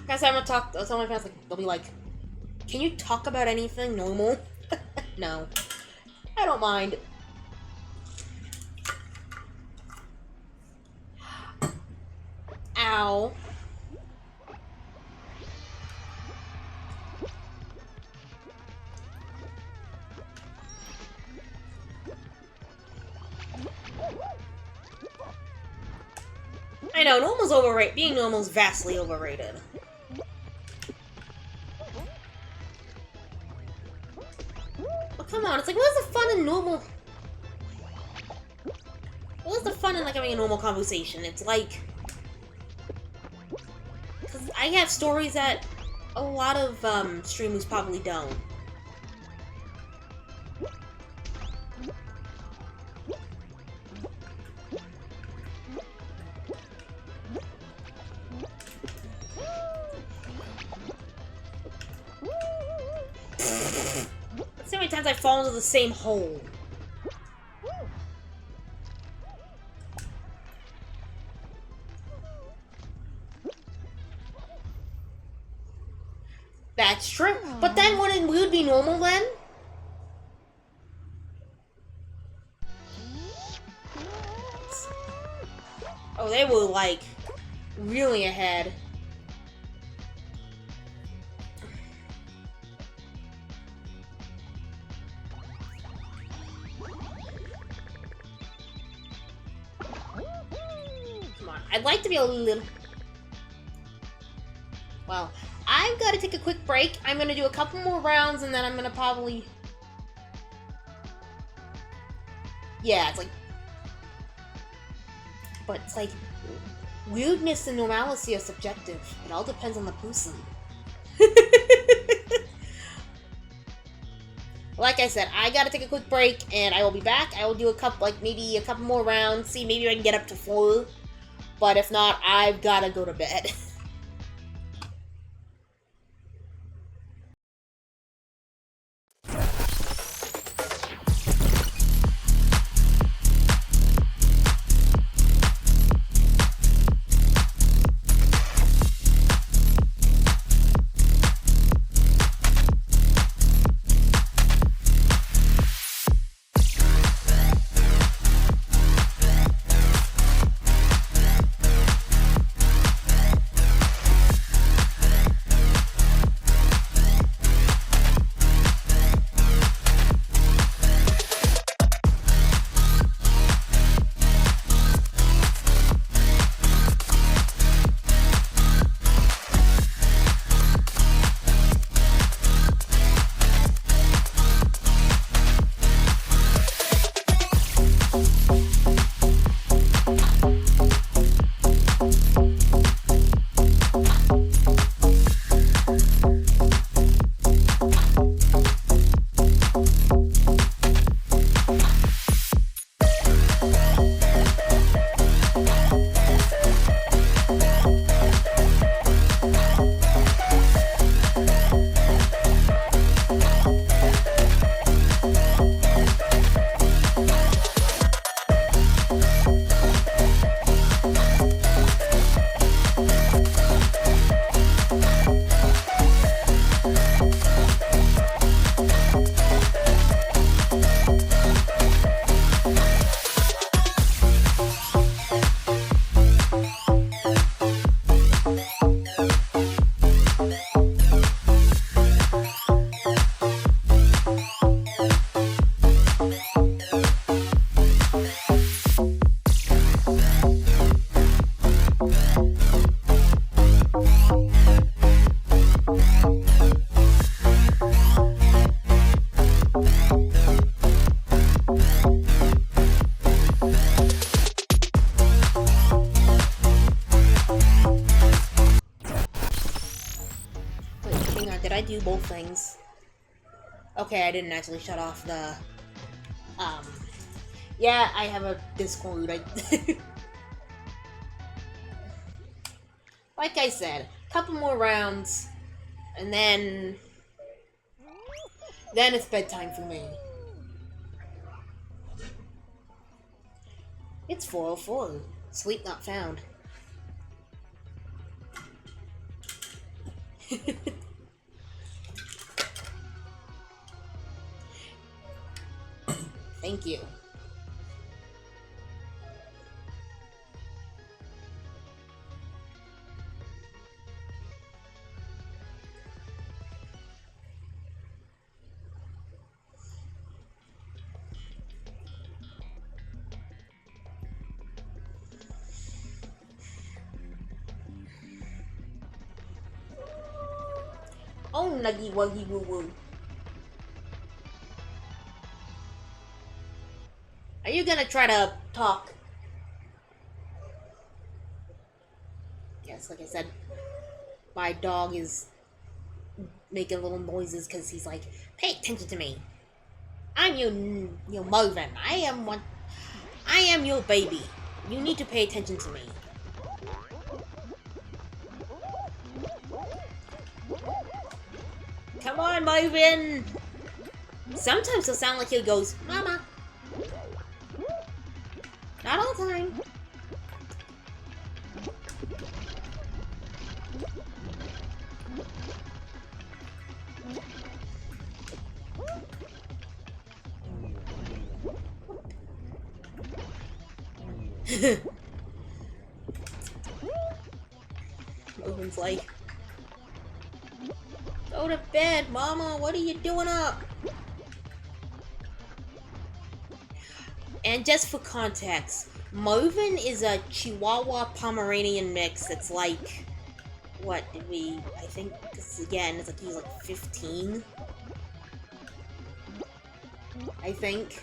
Guys, I'm gonna talk. Some of my fans, they'll be like, "Can you talk about anything normal?" No, I don't mind. Ow. I know, normal's overrated. Being normal is vastly overrated. But come on, it's like, what's the fun in normal? What's the fun in, like, having a normal conversation? It's like... because I have stories that a lot of, streamers probably don't. So many times I fall into the same hole. That's true. But then wouldn't we be normal then? Oh, they were like really ahead. Come on, I'd like to be a little... well, I've got to take a quick break. I'm going to do a couple more rounds, and then I'm going to probably... yeah, it's like But it's like, weirdness and normalcy are subjective. It all depends on the person. Like I said, I gotta take a quick break, and I will be back. I will do maybe a couple more rounds, see maybe I can get up to 4. But if not, I've gotta go to bed. Did I do both things? Okay, I didn't actually shut off the, yeah, I have a Discord. Like I said, a couple more rounds, and then it's bedtime for me. It's 4:04. Sleep not found. Thank you. Oh, nuggy wuggy woo woo. Are you gonna try to talk? Yes, like I said, my dog is making little noises because he's like, pay attention to me. I'm your Marvin. I am your baby. You need to pay attention to me. Come on, Marvin. Sometimes he'll sound like he goes, Mama. Not all the time. Marvin's like, go to bed, Mama. What are you doing up? And just for context, Marvin is a Chihuahua Pomeranian mix. It's like, what did we? I think this again. It's like he's like 15. I think,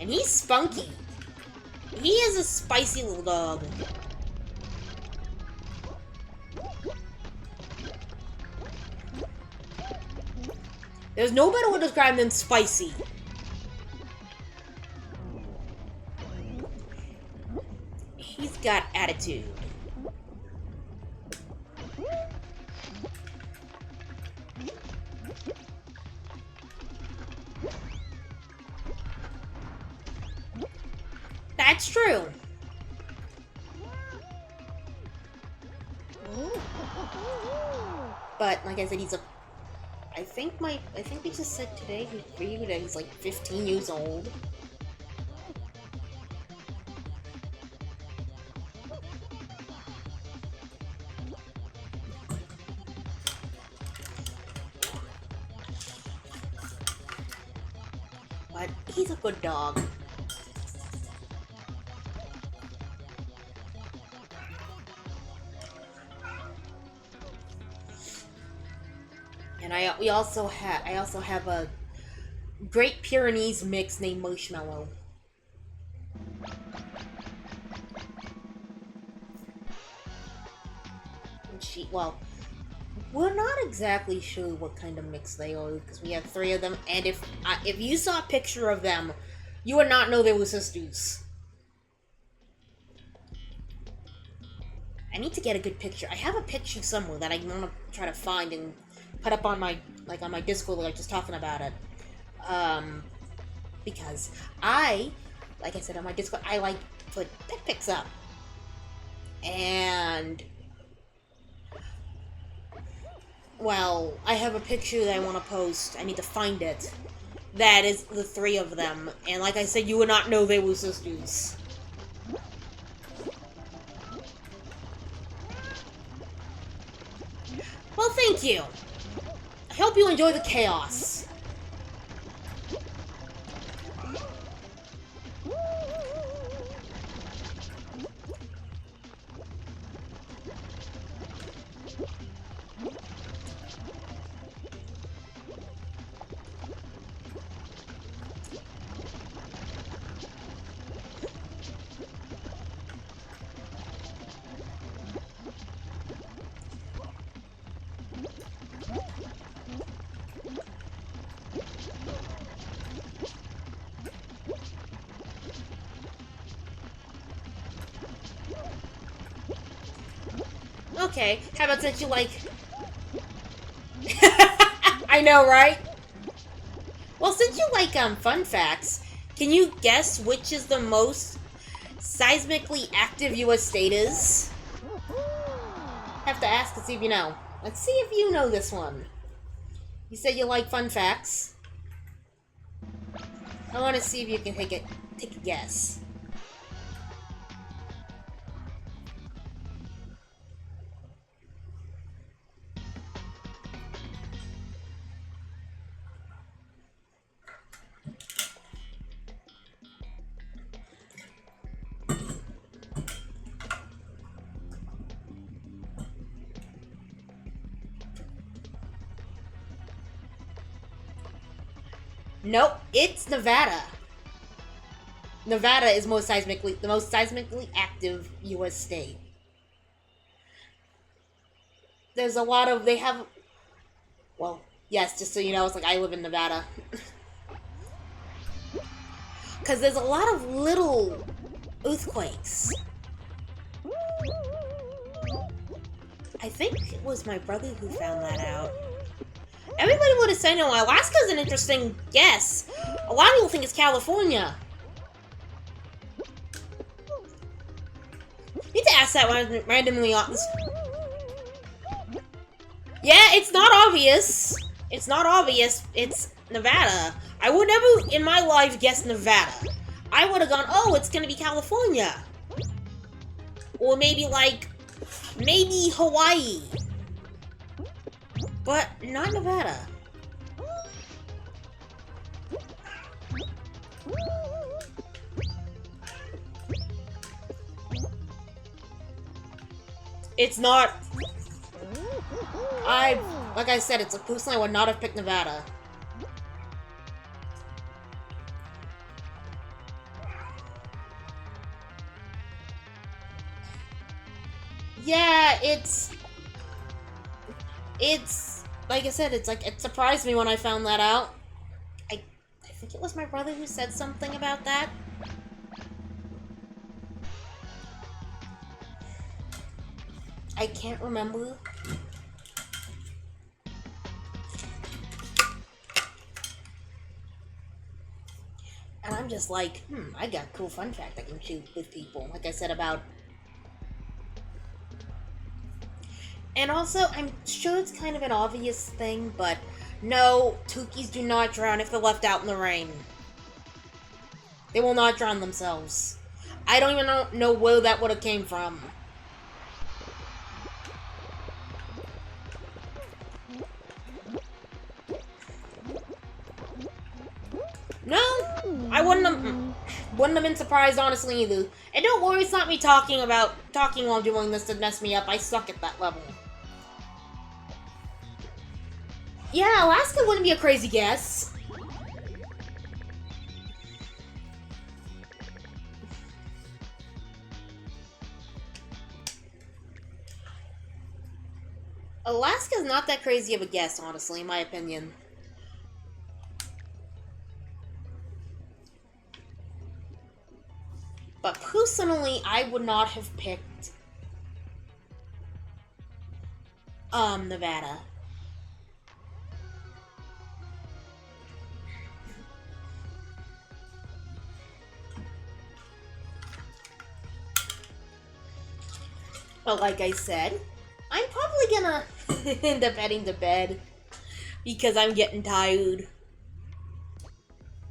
and he's spunky. He is a spicy little dog. There's no better way to describe him than spicy. He's got attitude. That's true. But like I said, he's a. I think they just said today for you that he's like 15 years old. But he's a good dog. And I also have a Great Pyrenees mix named Marshmallow. And well, we're not exactly sure what kind of mix they are because we have 3 of them. And if you saw a picture of them, you would not know they were sisters. I need to get a good picture. I have a picture somewhere that I want to try to find and put up on my Discord, like just talking about it. Because like I said on my Discord, I like put pet pics up. And well, I have a picture that I want to post. I need to find it. That is the 3 of them. And like I said, you would not know they were sisters. Well, thank you. I hope you enjoy the chaos. Okay, how about since you like... I know, right? Well, since you like, fun facts, can you guess which is the most seismically active U.S. state is? Have to ask to see if you know. Let's see if you know this one. You said you like fun facts. I want to see if you can take a guess. Nope, it's Nevada. Nevada is the most seismically active U.S. state. There's a lot of, well, yes, just so you know, it's like I live in Nevada. Because there's a lot of little earthquakes. I think it was my brother who found that out. Everybody would have said, no, Alaska's an interesting guess. A lot of people think it's California. You need to ask that randomly on this. Yeah, it's not obvious. It's not obvious. It's Nevada. I would never in my life guess Nevada. I would have gone, oh, it's gonna be California. Or maybe Hawaii. But not Nevada. It's not. Like I said, personally I would not have picked Nevada. Yeah, it's like I said, it's like it surprised me when I found that out. I think it was my brother who said something about that. I can't remember. And I'm just like, I got a cool fun fact I can shoot with people. Like I said about... And also, I'm sure it's kind of an obvious thing, but no, Tukis do not drown if they're left out in the rain. They will not drown themselves. I don't even know where that would have came from. No, I wouldn't have been surprised, honestly, either. And don't worry, it's not me talking while doing this to mess me up. I suck at that level. Yeah, Alaska wouldn't be a crazy guess. Alaska's not that crazy of a guess, honestly, in my opinion. But personally, I would not have picked Nevada. But like I said, I'm probably gonna end up heading to bed because I'm getting tired.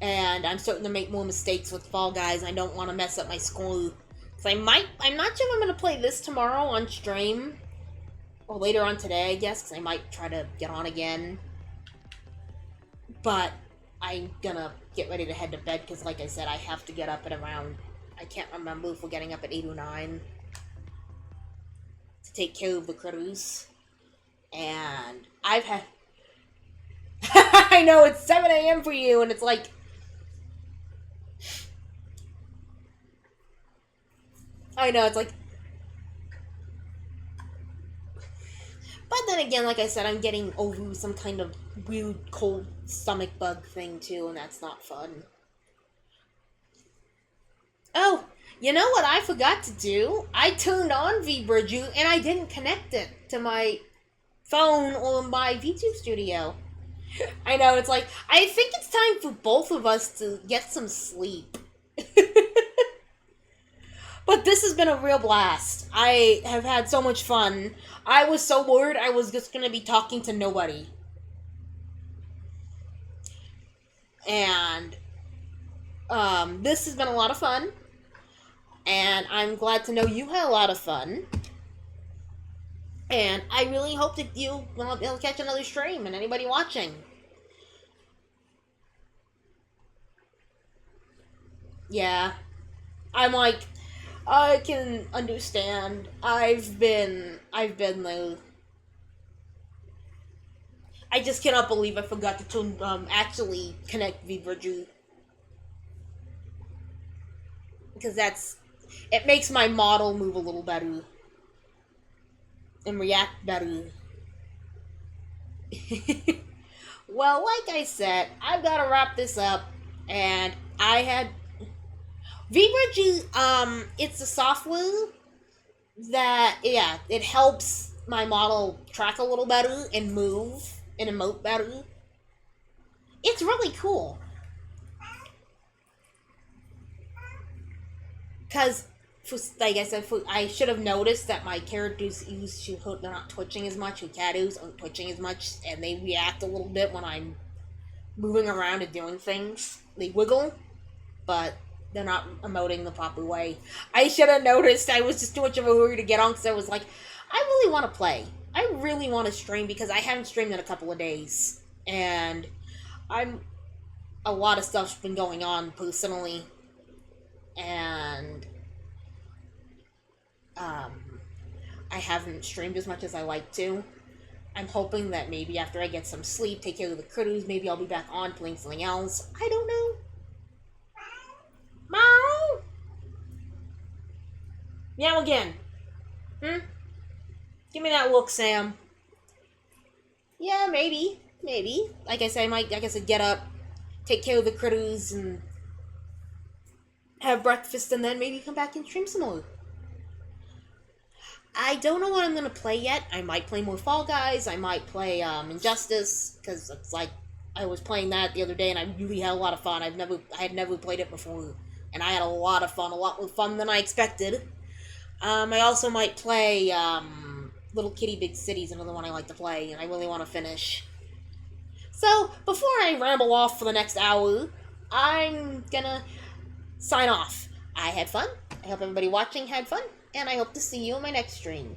And I'm starting to make more mistakes with Fall Guys. I don't want to mess up my score. Cause I'm not sure if I'm gonna play this tomorrow on stream. Or later on today, I guess, because I might try to get on again. But I'm gonna get ready to head to bed because, like I said, I have to get up at around... I can't remember if we're getting up at 8 or 9. To take care of the critters. And I've had... I know, it's 7 a.m. for you, and it's like... I know, it's like... But then again, like I said, I'm getting over some kind of weird cold stomach bug thing too, and that's not fun. Oh, you know what I forgot to do? I turned on VBridge and I didn't connect it to my phone or my VTube studio. I know, it's like, I think it's time for both of us to get some sleep. But this has been a real blast. I have had so much fun. I was so worried I was just going to be talking to nobody. And this has been a lot of fun. And I'm glad to know you had a lot of fun. And I really hope that you'll catch another stream and anybody watching. Yeah. I'm like... I can understand. I've been there. I just cannot believe I forgot to actually connect VBridge. Because it makes my model move a little better. And react better. Well, like I said, I've got to wrap this up. And I had... VBridge, it's a software that, yeah, it helps my model track a little better and move and emote better. It's really cool. Because, like I said, I should have noticed that my characters they're not twitching as much, or Katus aren't twitching as much, and they react a little bit when I'm moving around and doing things. They wiggle, but... they're not emoting the proper way. I should have noticed. I was just too much of a hurry to get on because I was like, I really want to play. I really want to stream because I haven't streamed in a couple of days. And a lot of stuff's been going on personally. And I haven't streamed as much as I like to. I'm hoping that maybe after I get some sleep, take care of the critters, maybe I'll be back on playing something else. I don't know. Meow! Meow again. Give me that look, Sam. Yeah, maybe. Maybe. Like I said, get up, take care of the critters, and have breakfast, and then maybe come back and stream some more. I don't know what I'm gonna play yet. I might play more Fall Guys. I might play Injustice, because it's like I was playing that the other day, and I really had a lot of fun. I had never played it before, and I had a lot of fun, a lot more fun than I expected. I also might play Little Kitty Big Cities, another one I like to play, and I really want to finish. So before I ramble off for the next hour, I'm gonna sign off. I had fun. I hope everybody watching had fun, and I hope to see you in my next stream.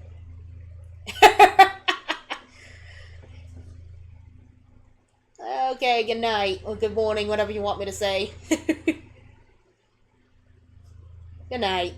Okay, good night, or good morning, whatever you want me to say. Good night.